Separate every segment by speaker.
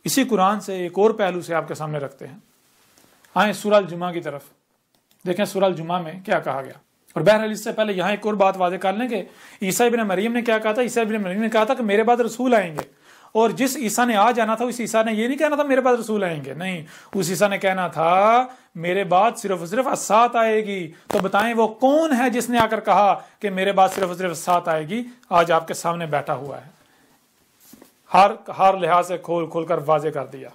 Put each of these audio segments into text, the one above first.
Speaker 1: اسی قرآن سے ایک اور پہلو سے آپ کے سامنے رکھتے ہیں. آئیں سورہ الجمعہ کی طرف دیکھیں سورہ الجمعہ میں کیا کہا گیا. اور بہرحال اس سے پہلے یہاں ایک اور بات واضح کر لیں کہ عیسیٰ ابن مریم نے کیا کہا تھا. عیسیٰ ابن مریم نے کہا تھا کہ میرے بعد رسول آئیں گے، اور جس عیسیٰ نے آ جانا تھا اس عیسیٰ نے یہ نہیں کہنا تھا میرے بعد رسول آئیں گے، نہیں، اس عیسیٰ نے کہنا تھا میرے بعد صرف الساعت آئے گی. تو بتائیں وہ کون ہے جس نے آ کر کہا کہ میرے بعد صرف الساعت آئے گی؟ آج آپ کے سامنے بیٹھا ہوا ہے، ہر لحاظ سے کھول کر واضح کر دیا.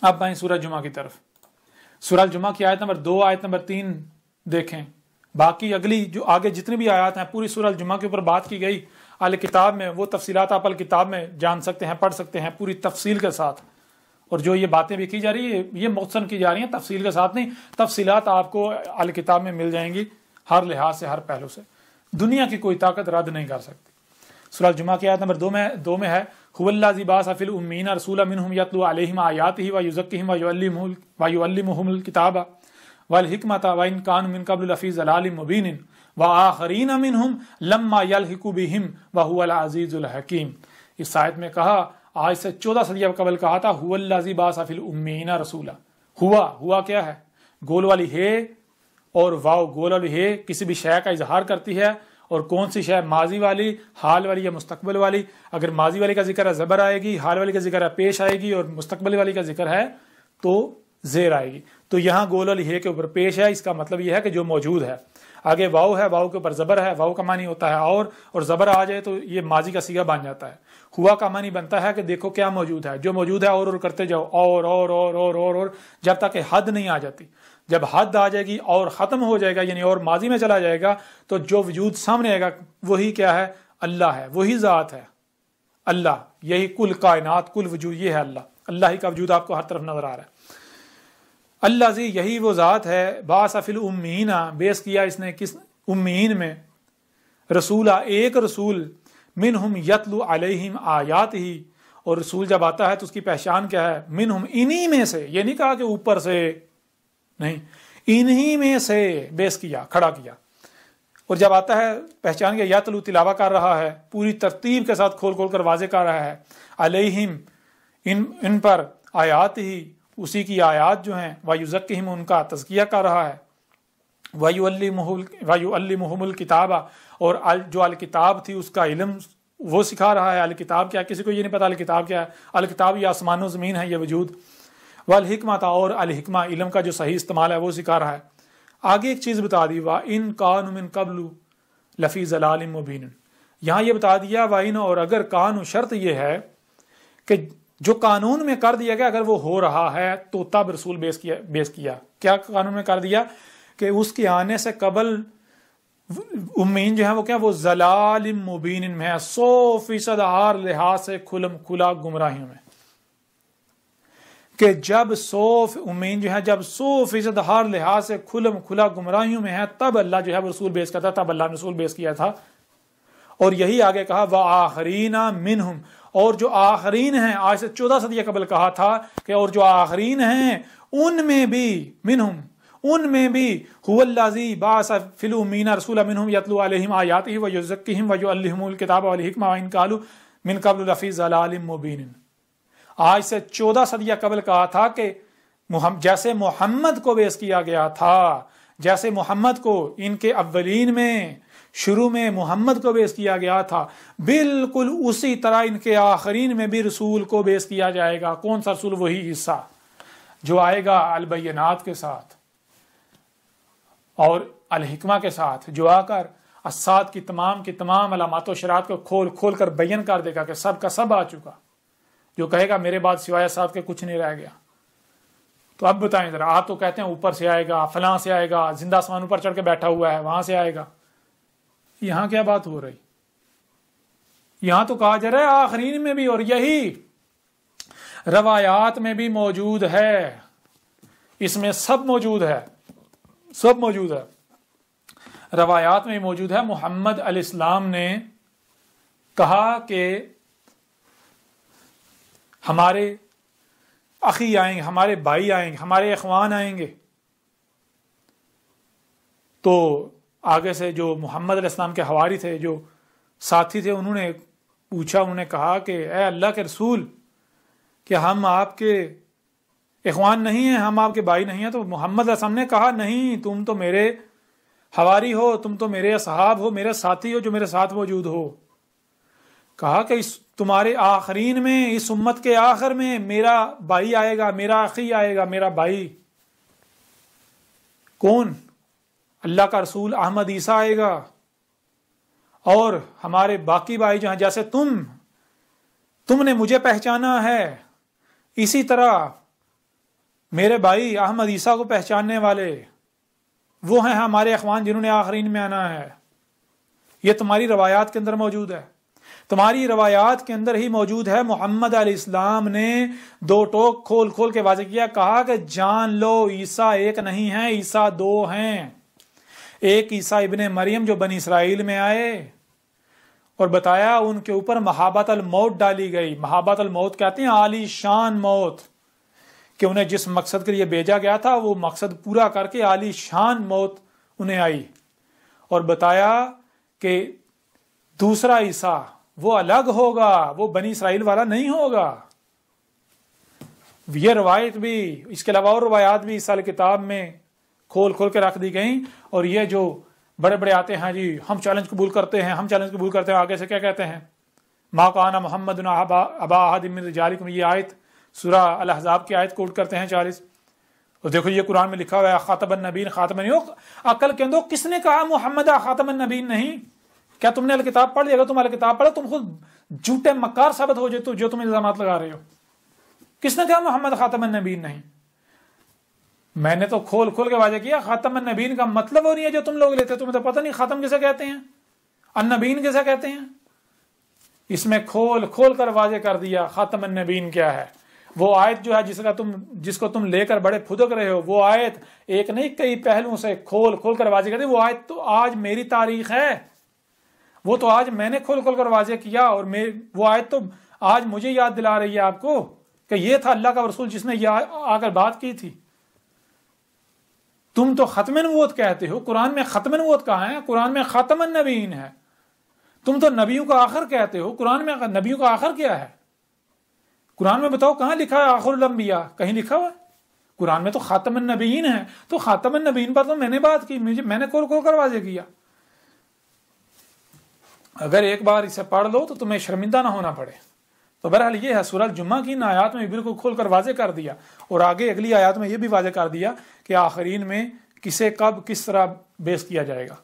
Speaker 1: اب آئیں سورہ جمعہ کی طرف. سورہ الجمعہ کی آیت نمبر 2 آیت نمبر 3 دیکھیں. باقی اگلی جو آگے جتنی بھی آیات ہیں پوری سورہ الجمعہ کے اوپر بات کی گئی. اہل کتاب میں وہ تفصیلات آپ اہل کتاب میں جان سکتے ہیں، پڑھ سکتے ہیں پوری تفصیل کے ساتھ. اور جو یہ باتیں بھی کی جا رہی ہے یہ مختصر کی جا رہی ہیں، تفصیل کے ساتھ نہیں. تفصیلات آپ کو اہل کتاب میں مل جائیں گی ہر لحاظ سے، ہر پہلو سے. دنیا کی کوئی طاقت رد نہیں کر سکتی. سورہ الجمعہ کی آیت نمبر 2 میں ہے هو الذی بعث فی الامین رسولا منہم یتلو علیہم آیاتہ ویزکیہم ویعلمہم الکتاب والحکمۃ وان کانوا من قبل لفی ضلال مبین وآخرین منہم لما یلحقوا بہم وہو العزیز الحکیم. اس آیت میں کہا آج سے 14 صدیہ قبل کہا تھا هو الذی بعث فی الامین رسولا. ہوا کیا ہے؟ گول والی ہے اور واو گول والی ہے کسی بھی شے کا اظہار کرتی ہے. اور کون سی شے؟ ماضی والی، حال والی یا مستقبل والی. اگر ماضی والی کا ذکر ہے زبر آئے گی، حال والی کا ذکر ہے پیش آئے گی، اور مستقبل والی کا ذکر ہے تو زیر آئے گی. تو یہاں گول والی ہے کے اوپر پیش ہے، اس کا مطلب یہ ہے کہ جو موجود ہے. آگے واو ہے، واو کے اوپر زبر ہے، واو کا معنی ہوتا ہے اور زبر آ جائے تو یہ ماضی کا صیغہ بن جاتا ہے. ہوا کا معنی بنتا ہے کہ دیکھو کیا موجود ہے، جو موجود ہے اور کرتے جاؤ، اور جب تک کہ حد نہیں آ جاتی. جب حد آ جائے گی اور ختم ہو جائے گا یعنی اور ماضی میں چلا جائے گا تو جو وجود سامنے آئے گا وہی کیا ہے؟ اللہ ہے، وہی ذات ہے اللہ. یہی کل کائنات، کل وجود یہ ہے اللہ. اللہ ہی کا وجود آپ کو ہر طرف نظر آ رہا ہے. اللہ زی یہی وہ ذات ہے بعث فی الامین، بیس کیا اس نے کس؟ امین میں. رسولا ایک رسول، منہم یتلو علیہم آیاتہ، اور رسول جب آتا ہے تو اس کی پہچان کیا ہے؟ منہم انہی میں سے. یہ نہیں کہا کہ اوپر سے، نہیں، انہی میں سے بیس کیا، کھڑا کیا. اور جب آتا ہے پہچان کیا یتلو تلاوہ کر رہا ہے، پوری ترتیب کے ساتھ کھول کر واضح کر رہا ہے. علیہم ان پر، آیات ہی اسی کی آیات جو ہیں، ویزکیہم ان کا تزکیہ کر رہا ہے. ویعلمہم الکتاب، اور جو الکتاب تھی اس کا علم وہ سکھا رہا ہے. الکتاب کیا؟ کسی کو یہ نہیں پتا الکتاب کیا ہے. الکتاب یہ آسمان و زمین ہے یہ وجود. والحکمۃ، اور الحکمہ علم کا جو صحیح استعمال ہے وہ سکھا رہا ہے. آگے ایک چیز بتا دی، وَإِن كَانُوا مِن قَبْلُ لَفِي ضَلَالٍ مُبِينٍ. یہاں یہ بتا دیا وَإِن، اور اگر کانو، شرط یہ ہے کہ جو قانون میں کر دیا گیا اگر وہ ہو رہا ہے تو تب رسول بیس کیا. کیا قانون میں کر دیا؟ کہ اس کے آنے سے قبل امین جو ہے وہ کیا؟ وہ ضلال مبین میں ہے، 100% ہر لحاظ سے کھلا گمراہیوں میں. کہ جب امین جو ہے جب 100% ہر لحاظ سے کھلا گمراہیوں میں ہے تب اللہ جو ہے وہ رسول بیس کرتا، تب اللہ نے رسول بیس کیا تھا. اور یہی آگے کہا وآخرین منہم، اور جو آخرین ہیں، آج سے 14 صدیہ قبل کہا تھا کہ اور جو آخرین ہیں ان میں بھی، منہم ان میں بھی، هو الذی بعث فی الامین رسولا منہم یتلو علیہم آیاتہ ویزکیہم ویعلمہم الکتاب والحکمۃ وان کانوا من قبل لفی ضلال مبین. آج سے 14 صدیہ قبل کہا تھا کہ جیسے محمد کو بیس کیا گیا تھا، جیسے محمد کو ان کے اولین میں شروع میں محمد کو بیس کیا گیا تھا، بالکل اسی طرح ان کے آخرین میں بھی رسول کو بیس کیا جائے گا. کون سا رسول؟ وہی عیسیٰ جو آئے گا البینات کے ساتھ اور الحکمہ کے ساتھ، جو آ کر الساعت کی تمام علامات و شرائط کو کھول کر بیان کر دے گا کہ سب کا سب آ چکا. جو کہے گا میرے بعد سوائے ساتھ کے کچھ نہیں رہ گیا. تو اب بتائیں ذرا، آپ تو کہتے ہیں اوپر سے آئے گا، فلاں سے آئے گا، زندہ آسمان اوپر چڑھ کے بیٹھا ہوا ہے وہاں سے آئے گا. یہاں کیا بات ہو رہی؟ یہاں تو کہا جا رہا ہے آخرین میں بھی، اور یہی روایات میں بھی موجود ہے. اس میں سب موجود ہے، سب موجود ہے. روایات میں موجود ہے. محمد علیہ السلام نے کہا کہ ہمارے اخی آئیں گے، ہمارے بھائی آئیں گے، ہمارے اخوان آئیں گے. تو آگے سے جو محمد علیہ السلام کے حواری تھے، جو ساتھی تھے، انہوں نے پوچھا، انہوں نے کہا کہ اے اللہ کے رسول، کہ ہم آپ کے اخوان نہیں ہیں، ہم آپ کے بھائی نہیں ہیں؟ تو محمد صلی اللہ علیہ وسلم نے کہا نہیں، تم تو میرے حواری ہو، تم تو میرے اصحاب ہو، میرے ساتھی ہو جو میرے ساتھ موجود ہو۔ کہا کہ تمہارے آخرین میں، اس امت کے آخر میں میرا بھائی آئے گا، میرا اخی آئے گا، میرا بھائی۔ کون؟ اللہ کا رسول احمد عیسیٰ آئے گا، اور ہمارے باقی بھائی جو ہیں، جیسے تم نے مجھے پہچانا ہے، اسی طرح میرے بھائی احمد عیسیٰ کو پہچاننے والے وہ ہیں ہمارے اخوان جنہوں نے آخرین میں آنا ہے۔ یہ تمہاری روایات کے اندر موجود ہے، تمہاری روایات کے اندر ہی موجود ہے۔ محمد علیہ السلام نے دو ٹوک کھول کھول کے واضح کیا، کہا کہ جان لو عیسیٰ ایک نہیں ہے، عیسیٰ دو ہیں۔ ایک عیسیٰ ابن مریم جو بنی اسرائیل میں آئے، اور بتایا ان کے اوپر محابت الموت ڈالی گئی۔ محابت الموت کہتے ہیں عالی شان موت، کہ انہیں جس مقصد کے لیے بھیجا گیا تھا وہ مقصد پورا کر کے عالی شان موت انہیں آئی۔ اور بتایا کہ دوسرا عیسیٰ وہ الگ ہوگا، وہ بنی اسرائیل والا نہیں ہوگا۔ یہ روایت بھی، اس کے علاوہ اور روایات بھی اس سال کتاب میں کھول کھول کے رکھ دی گئیں۔ اور یہ جو بڑے بڑے آتے ہیں جی ہم چیلنج قبول کرتے ہیں، ہم چیلنج قبول کرتے ہیں، آگے سے کیا کہتے ہیں؟ ما کان محمد ابا احد من رجالکم، یہ آیت سورہ الاحزاب کی آیت کوٹ کرتے ہیں 40۔ اور دیکھو یہ قرآن میں لکھا ہوا ہے خاتم النبیین، خاتم النبیین۔ عقل کے اندر کس نے کہا محمد خاتم النبیین نہیں؟ کیا تم نے الکتاب پڑھ لی؟ اگر تم الکتاب پڑھو تم خود جھوٹے مکار ثابت ہو جائے جو تم الزامات لگا رہے ہو۔ کس نے کہا محمد خاتم النبیین نہیں؟ میں نے تو کھول کھول کے واضح کیا، خاتم النبیین کا مطلب وہ نہیں ہے جو تم لوگ لیتے، تمہیں تو پتہ نہیں خاتم کسے کہتے ہیں، النبیین کسے کہتے ہیں۔ اس میں کھول کھول کر واضح کر دیا خاتم النبیین کیا ہے۔ وہ آیت جو ہے جس کو تم لے کر بڑے پھدک رہے ہو، وہ آیت ایک نہیں کئی پہلوؤں سے کھول کھول کر واضح کر دی۔ وہ آیت تو آج میری تاریخ ہے، وہ تو آج میں نے کھول کھول کر واضح کیا، اور وہ آیت تو آج مجھے یاد دلا رہی ہے آپ کو کہ یہ تھا اللہ کا رسول جس نے یہ آ کر بات کی تھی۔ تم تو ختم نبوت کہتے ہو، قرآن میں ختم نبوت کہاں ہے؟ قرآن میں خاتم النبیین ہے۔ تم تو نبیوں کا آخر کہتے ہو، قرآن میں نبیوں کا آخر کیا ہے؟ قرآن میں بتاؤ کہاں لکھا ہے آخر الانبیاء؟ کہیں لکھا ہوا ہے؟ قرآن میں تو خاتم النبیین ہے، تو خاتم النبیین پر تو میں نے بات کی، میں نے کھول کھول کر واضح کیا۔ اگر ایک بار اسے پڑھ لو تو تمہیں شرمندہ نہ ہونا پڑے۔ تو بہرحال یہ ہے، سورہ الجمعہ کی ان آیات میں بالکل کھول کر واضح کر دیا، اور آگے اگلی آیات میں یہ بھی واضح کر دیا کہ آخرین میں کسے کب کس طرح بیس کیا جائے گا۔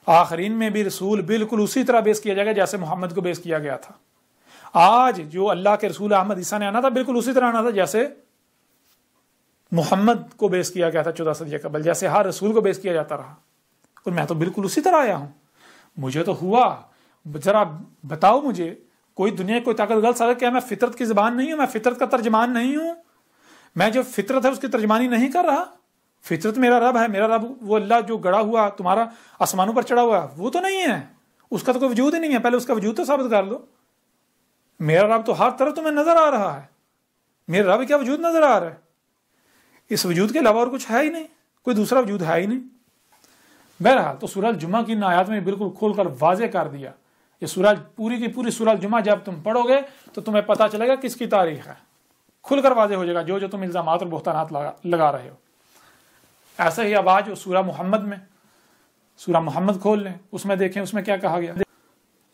Speaker 1: آخرین میں بھی رسول بالکل اسی طرح بیس کیا جائے گا جیسے محمد کو بیس کیا گیا تھا۔ آج جو اللہ کے رسول احمد عیسیٰ نے آنا تھا بالکل اسی طرح آنا تھا جیسے محمد کو بیس کیا گیا تھا 14 صدی قبل، جیسے ہر رسول کو بیس کیا جاتا رہا، اور میں تو بالکل اسی طرح آیا ہوں۔ مجھے تو ہوا، ذرا بتاؤ مجھے کوئی دنیا کوئی طاقت غلط سکتا کہ میں فطرت کی زبان نہیں ہوں، میں فطرت کا ترجمان نہیں ہوں، میں جو فطرت ہے اس کی ترجمانی نہیں کر رہا۔ فطرت میرا رب ہے، میرا رب وہ اللہ جو گڑا ہوا تمہارا آسمانوں پر چڑھا ہوا وہ تو نہیں ہے، اس کا تو کوئی وجود ہی نہیں ہے، پہلے اس کا وجود تو ثابت کر لو۔ میرا رب تو ہر طرف تمہیں نظر آ رہا ہے، میرا رب کیا وجود نظر آ رہا ہے؟ اس وجود کے علاوہ اور کچھ ہے ہی نہیں، کوئی دوسرا وجود ہے ہی نہیں۔ بہرحال تو سورہ الجمعہ کی ان آیات میں بالکل کھول کر واضح کر دیا۔ یہ سورہ پوری کی پوری سورہ الجمعہ جب تم پڑھو گے تو تمہیں پتہ چلے گا کس کی تاریخ ہے، کھل کر واضح ہو جائے گا جو تم الزامات اور بہتانات لگا رہے ہو۔ ایسا ہی اب آج سورہ محمد میں، سورہ محمد کھول لیں، اس میں دیکھیں اس میں کیا کہا گیا۔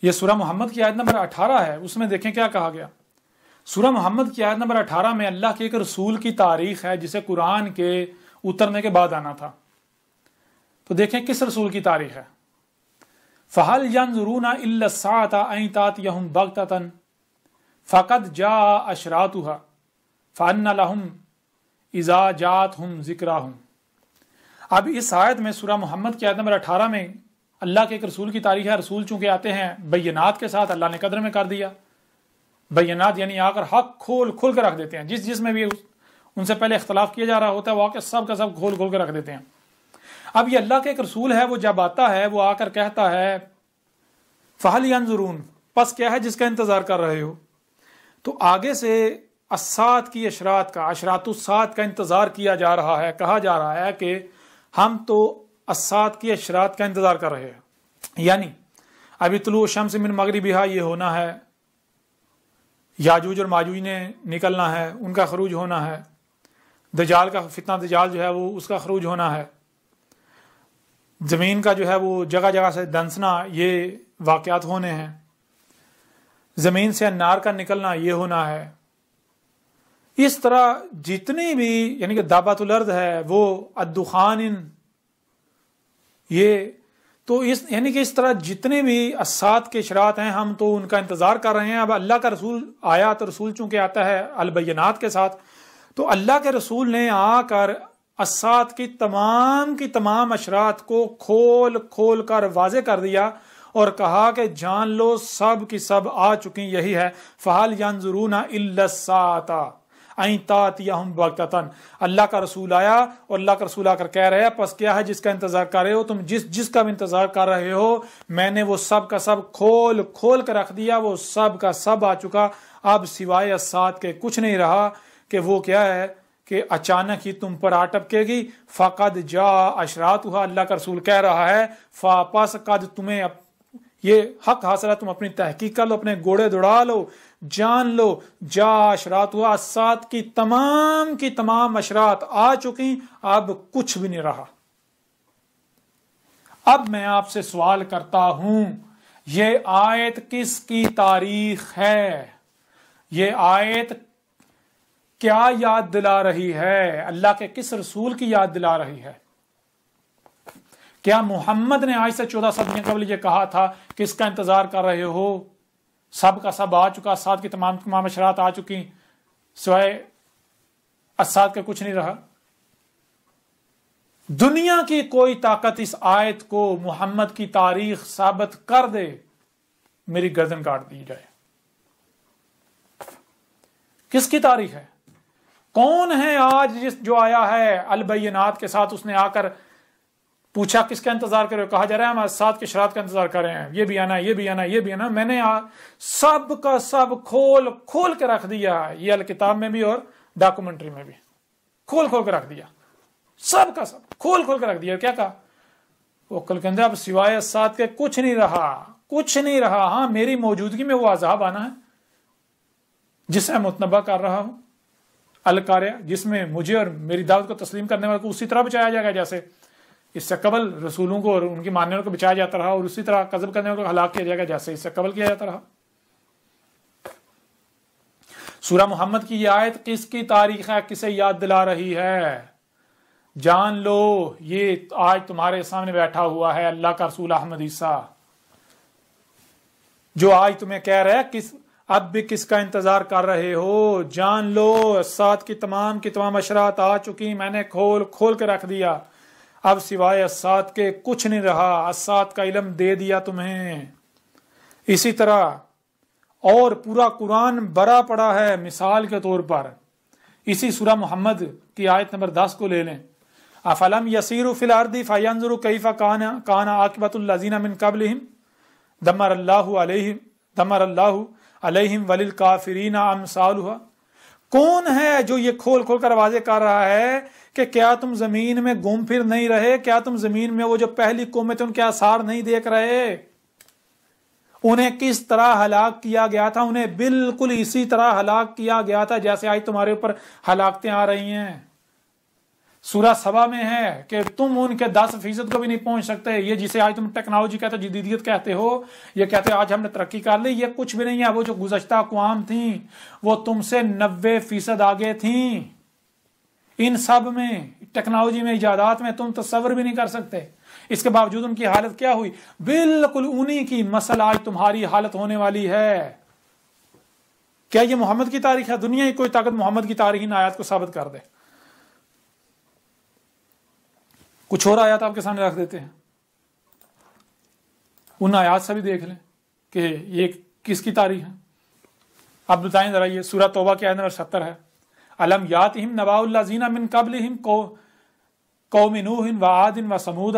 Speaker 1: یہ سورہ محمد کی آیت نمبر 18 ہے، اس میں دیکھیں کیا کہا گیا۔ سورہ محمد کی آیت نمبر 18 میں اللہ کے ایک رسول کی تاریخ ہے جسے قرآن کے اترنے کے بعد آنا تھا۔ تو دیکھیں کس رسول کی تاریخ ہے۔ فَهَلْ يَنظُرُونَ إِلَّا السَّاعَةَ أَن تَأْتِيَهُمْ بَغْتَةً فَقَدْ جَاءَ أَشْرَاطُهَا فَأَنَّ لَهُمْ إِذَا جَاءَتْهُمْ ذِكْرَاهُمْ۔ اب اس آیت میں سورہ محمد کی آیت نمبر 18 میں اللہ کے ایک رسول کی تاریخ ہے۔ رسول چونکہ آتے ہیں بینات کے ساتھ، اللہ نے قدر میں کر دیا بینات، یعنی آ کر حق کھول کھول کر رکھ دیتے ہیں، جس میں بھی ان سے پہلے اختلاف کیا جا رہا ہوتا ہے وہ آ کے سب کا سب کھول کھول کر رکھ دیتے ہیں۔ اب یہ اللہ کے ایک رسول ہے، وہ جب آتا ہے وہ آ کر کہتا ہے فَهَلْ يَنظُرُونَ، پس کیا ہے جس کا انتظار کر رہے ہو۔ تو آگے سے الساعۃ کی اشراط کا، اشراط الساعۃ کا انتظار کیا جا رہا ہے، کہا جا رہا ہے کہ ہم تو الساعۃ کی اشراط کا انتظار کر رہے ہیں، یعنی ابھی طلوع الشمس من مغربہا یہ ہونا ہے، یاجوج اور ماجوج نے نکلنا ہے، ان کا خروج ہونا ہے، دجال کا فتنہ دجال جو ہے وہ اس کا خروج ہونا ہے، زمین کا جو ہے وہ جگہ جگہ سے دنسنا، یہ واقعات ہونے ہیں، زمین سے انار کا نکلنا یہ ہونا ہے. اس طرح جتنی بھی یعنی کہ دابت الارض ہے وہ الدخان، یہ تو یعنی کہ اس طرح جتنے بھی اسات کے اشراط ہیں ہم تو ان کا انتظار کر رہے ہیں. اب اللہ کا رسول آیا تو رسول چونکہ آتا ہے البینات کے ساتھ، تو اللہ کے رسول نے آ کر اسات کی تمام اشراط کو کھول کھول کر واضح کر دیا اور کہا کہ جان لو سب کی سب آ چکی، یہی ہے فَهَلْ يَنظُرُونَ إِلَّا السَّاعَةَ أَن تَأْتِيَهُمْ بَغْتَةً. اللہ کا رسول آیا اور اللہ کا رسول آ کر کہہ رہے ہیں پس کیا ہے جس کا انتظار کر رہے ہو تم، جس کا بھی انتظار کر رہے ہو میں نے وہ سب کا سب کھول کھول کر رکھ دیا، وہ سب کا سب آ چکا. اب سوائے الساعت کے کچھ نہیں رہا کہ وہ کیا ہے کہ اچانک ہی تم پر آ ٹپکے گی. فقد جاء اشراطها، اللہ کا رسول کہہ رہا ہے پس قد تمہیں یہ حق حاصل ہے، تم اپنی تحقیق کر لو، اپنے گھوڑے دوڑا لو، جان لو جا اشراطها، الساعت کی تمام اشراط آ چکی، اب کچھ بھی نہیں رہا. اب میں آپ سے سوال کرتا ہوں یہ آیت کس کی تاریخ ہے؟ یہ آیت کیا یاد دلا رہی ہے؟ اللہ کے کس رسول کی یاد دلا رہی ہے؟ کیا محمد نے آج سے 14 صدیوں قبل یہ کہا تھا کہ اس کا انتظار کر رہے ہو، سب کا سب آ چکا، سات کی تمام اشراط آ چکی، سوائے اسات کا کچھ نہیں رہا؟ دنیا کی کوئی طاقت اس آیت کو محمد کی تاریخ ثابت کر دے، میری گردن کاٹ دی جائے. کس کی تاریخ ہے؟ کون ہے آج جو آیا ہے البینات کے ساتھ، اس نے آ کر پوچھا کس کا انتظار کرے، کہا جا رہا ہے ہم اسات کے اشراط کا انتظار کر رہے ہیں، یہ بھی آنا، یہ بھی آنا، یہ بھی آنا. میں نے سب کا سب کھول کھول کے رکھ دیا، یہ الکتاب میں بھی اور ڈاکومنٹری میں بھی کھول کھول کے رکھ دیا، سب کا سب کھول کھول کے رکھ دیا. کیا کہا وہ کل کے اندر اب سوائے اسات کے کچھ نہیں رہا، کچھ نہیں رہا. ہاں میری موجودگی میں وہ عذاب آنا ہے جس سے متنبع کر رہا ہوں، القاریہ، جس میں مجھے اور میری دعوت کو تسلیم کرنے والے کو اسی طرح بچایا جائے گا جیسے اس سے قبل رسولوں کو اور ان کی ماننے والوں کو بچایا جاتا رہا، اور اسی طرح کذب کرنے والوں کو ہلاک کیا جائے گا جیسے اس سے قبل کیا جاتا رہا. سورہ محمد کی یہ آیت کس کی تاریخ ہے، کسے یاد دلا رہی ہے؟ جان لو یہ آج تمہارے سامنے بیٹھا ہوا ہے اللہ کا رسول احمد عیسیٰ، جو آج تمہیں کہہ رہا ہے اب بھی کس کا انتظار کر رہے ہو؟ جان لو اسات کی تمام اشراط آ چکی، میں نے کھول کھول کے رکھ دیا، اب سوائے اسات کے کچھ نہیں رہا، اسات کا علم دے دیا تمہیں. اسی طرح اور پورا قرآن بھرا پڑا ہے. مثال کے طور پر اسی سورہ محمد کی آیت نمبر 10 کو لے لیں. افلم یسیروا فی الارض فینظروا کیف کان عاقبۃ الذین من قبلہم دمر اللہ علیہم وللکافرین امثالها. کون ہے جو یہ کھول کھول کر واضح کر رہا ہے کہ کیا تم زمین میں گم پھر نہیں رہے؟ کیا تم زمین میں وہ جو پہلی قومیں تھے ان کے آثار نہیں دیکھ رہے؟ انہیں کس طرح ہلاک کیا گیا تھا؟ انہیں بالکل اسی طرح ہلاک کیا گیا تھا جیسے آج تمہارے اوپر ہلاکتیں آ رہی ہیں. سورہ سبا میں ہے کہ تم ان کے 10% کو بھی نہیں پہنچ سکتے. یہ جسے آج تم ٹیکنالوجی کہتے ہو، جدیدیت کہتے ہو، یہ کہتے ہو آج ہم نے ترقی کر لی، یہ کچھ بھی نہیں ہے. وہ جو گزشتہ اقوام تھیں وہ تم سے 90% آگے تھیں. ان سب میں، ٹیکنالوجی میں، ایجادات میں تم تصور بھی نہیں کر سکتے. اس کے باوجود ان کی حالت کیا ہوئی؟ بالکل انہی کی مثل آج تمہاری حالت ہونے والی ہے. کیا یہ محمد کی تاریخ ہے؟ دنیا کی کوئی طاقت محمد کی تاریخ ان آیات کو ثابت کر دے؟ کچھ اور آیات آپ کے سامنے رکھ دیتے ہیں، ان آیات سے بھی دیکھ لیں کہ یہ کس کی تاریخ ہے. آپ بتائیں ذرا. یہ سورہ توبہ کی آیت نمبر 70 ہے. الم یاتہم نبأ الذین من قبلہم قوم نوح وعاد وثمود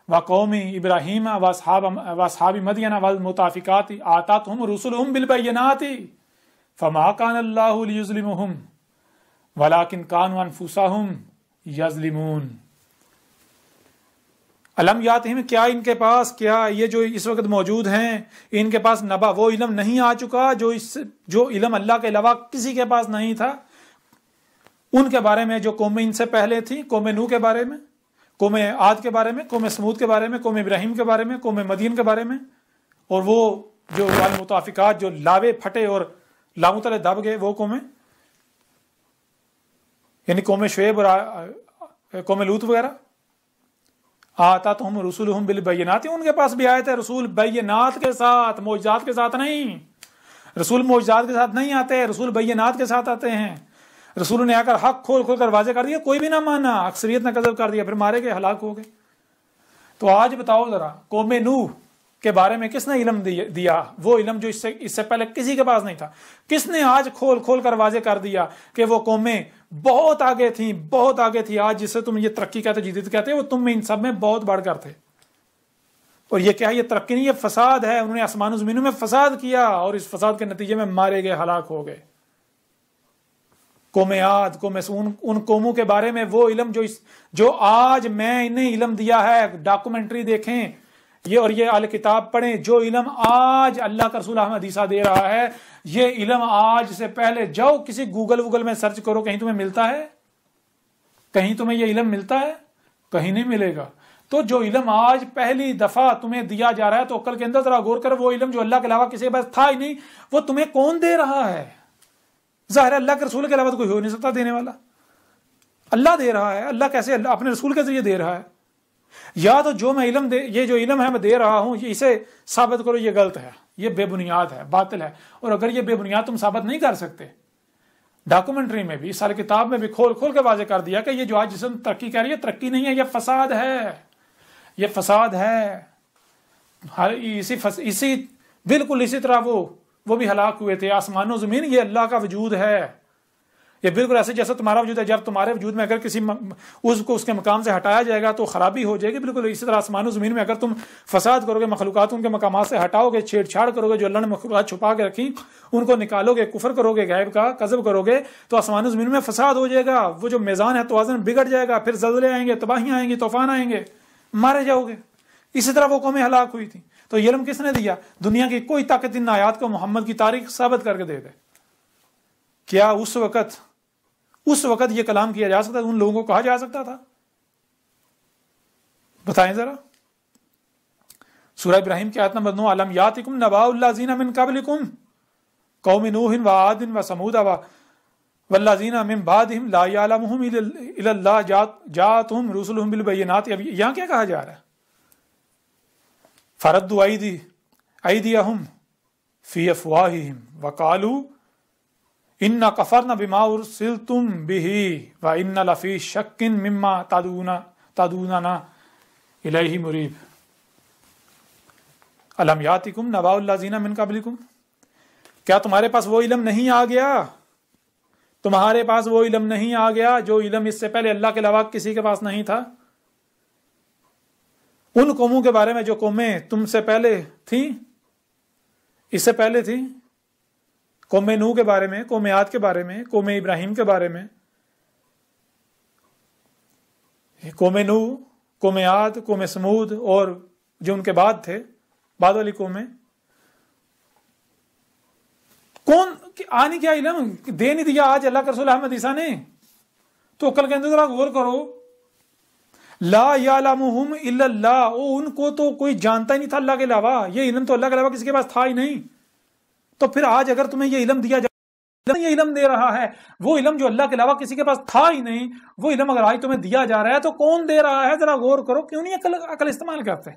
Speaker 1: وقوم ابراہیم واصحاب مدین والمؤتفکات آتتہم رسلہم بالبینات فما کان اللہ لیظلمہم ولکن کانوا انفسہم یظلمون. علم یاتہم، کیا ان کے پاس، کیا یہ جو اس وقت موجود ہیں ان کے پاس نبا، وہ علم نہیں آ چکا جو علم اللہ کے علاوہ کسی کے پاس نہیں تھا، ان کے بارے میں جو قومیں ان سے پہلے تھیں، قوم نوح کے بارے میں، قوم عاد کے بارے میں، قوم سمود کے بارے میں، قوم ابراہیم کے بارے میں، قوم مدین کے بارے میں، اور وہ جو المتافقات جو لاوے پھٹے اور لاموں تلے دب گئے وہ قومیں، یعنی قوم شعیب اور قوم لوط وغیرہ. آتاتہم رسولہم بالبینات، ان کے پاس بھی آئے تھے رسول بینات کے ساتھ، معجزات کے ساتھ نہیں. رسول معجزات کے ساتھ نہیں آتے، رسول بینات کے ساتھ آتے ہیں. رسول نے آ کر حق کھول کھول کر واضح کر دیا، کوئی بھی نہ مانا، اکثریت نے کذب کر دیا، پھر مارے گئے، ہلاک ہو گئے. تو آج بتاؤ ذرا، قوم نوح کے بارے میں کس نے علم دیا؟ وہ علم جو اس سے پہلے کسی کے پاس نہیں تھا. کس نے آج کھول کھول کر واضح کر دیا کہ وہ قومیں بہت آگے تھیں، بہت آگے تھی. آج جسے تم یہ ترقی کہتے، جدید کہتے، وہ تم میں ان سب میں بہت بڑھ کر تھے. اور یہ کیا ہے؟ یہ ترقی نہیں، یہ فساد ہے. انہوں نے آسمان و زمینوں میں فساد کیا اور اس فساد کے نتیجے میں مارے گئے، ہلاک ہو گئے. قوم عاد، قوم ان قوموں کے بارے میں وہ علم جو آج میں انہیں علم دیا ہے. ڈاکومنٹری دیکھیں یہ، اور یہ اہل کتاب پڑھیں. جو علم آج اللہ کا رسول احمد عیسیٰ دے رہا ہے، یہ علم آج سے پہلے جاؤ کسی گوگل میں سرچ کرو، کہیں تمہیں ملتا ہے؟ کہیں تمہیں یہ علم ملتا ہے؟ کہیں نہیں ملے گا. تو جو علم آج پہلی دفعہ تمہیں دیا جا رہا ہے، تو عقل کے اندر ذرا غور کرو، وہ علم جو اللہ کے علاوہ کسی کے پاس تھا ہی نہیں، وہ تمہیں کون دے رہا ہے؟ ظاہر ہے اللہ کے رسول کے علاوہ تو کوئی ہو نہیں سکتا دینے والا. اللہ دے رہا ہے. اللہ کیسے اپنے رسول کے ذریعے دے رہا ہے؟ یا تو جو میں علم یہ جو علم ہے میں دے رہا ہوں، اسے ثابت کرو یہ غلط ہے، یہ بے بنیاد ہے، باطل ہے. اور اگر یہ بے بنیاد تم ثابت نہیں کر سکتے، ڈاکومنٹری میں بھی، سال کتاب میں بھی کھول کھول کے واضح کر دیا کہ یہ جو آج جسم ترقی کر رہی ہے، ترقی نہیں ہے، یہ فساد ہے، یہ فساد ہے. اسی بالکل اسی طرح وہ بھی ہلاک ہوئے تھے. آسمان و زمین یہ اللہ کا وجود ہے. یہ بالکل ایسے جیسا تمہارا وجود ہے. جب تمہارے وجود میں اگر کسی اس کے مقام سے ہٹایا جائے گا تو خرابی ہو جائے گی. بالکل اسی طرح آسمان و زمین میں اگر تم فساد کرو گے، مخلوقات ان کے مقامات سے ہٹاؤ گے، چھیڑ چھاڑ کرو گے، جو اللہ نے مخلوقات چھپا کے رکھی ان کو نکالو گے، کفر کرو گے، غیب کا کذب کرو گے، تو آسمان و زمین میں فساد ہو جائے گا. وہ جو میزان ہے توازن بگڑ جائے گا، پھر زلزلے آئیں گے، تباہیاں آئیں گی، طوفان آئیں گے، مارے جاؤ گے. اسی طرح وہ قومیں ہلاک ہوئی تھی. تو یہ علم کس نے دیا؟ دنیا کی کوئی طاقت ان آیات کو محمد کی تاریخ ثابت کر کے دے دے. کیا اس وقت یہ کلام کیا جا سکتا تھا؟ ان لوگوں کو کہا جا سکتا تھا؟ بتائیں ذرا. سورہ ابراہیم کی آیت نمبر 9، علم یاتکم نباء الذین من قبلکم قوم نوح و عاد و ثمود والذین من بعدہم لا یعلمہم الا اللہ جاءتہم رسلہم بالبینات. اب یہاں کیا کہا جا رہا ہے؟ فردوا ایدیہم فی افواہہم وقالوا انا کفرنا بما ارسلتم بہ وانا لفی شک مما تدعوننا الیہ مریب. الم یاتکم نباء الذین من قبلکم، کیا تمہارے پاس وہ علم نہیں آ گیا؟ تمہارے پاس وہ علم نہیں آ گیا جو علم اس سے پہلے اللہ کے علاوہ کسی کے پاس نہیں تھا؟ ان قوموں کے بارے میں جو قومیں تم سے پہلے تھیں، اس سے پہلے تھیں، قوم نوح کے بارے میں، قوم عاد کے بارے میں، قوم ابراہیم کے بارے میں. قوم نوح، قوم عاد، قوم سمود اور جو ان کے بعد تھے، بعد والی قومیں، کون آنے کیا علم دے نہیں دیا آج اللہ کے رسول احمد عیسیٰ نے؟ تو عقل کے اندر ذرا غور کرو. لا یعلمہم الا اللہ، ان کو تو کوئی جانتا ہی نہیں تھا اللہ کے علاوہ. یہ علم تو اللہ کے علاوہ کسی کے پاس تھا ہی نہیں. تو پھر آج اگر تمہیں یہ علم دیا جائے، یہ علم دے رہا ہے، وہ علم جو اللہ کے علاوہ کسی کے پاس تھا ہی نہیں، وہ علم اگر آج تمہیں دیا جا رہا ہے تو کون دے رہا ہے؟ ذرا غور کرو. کیوں نہیں عقل استعمال کرتے؟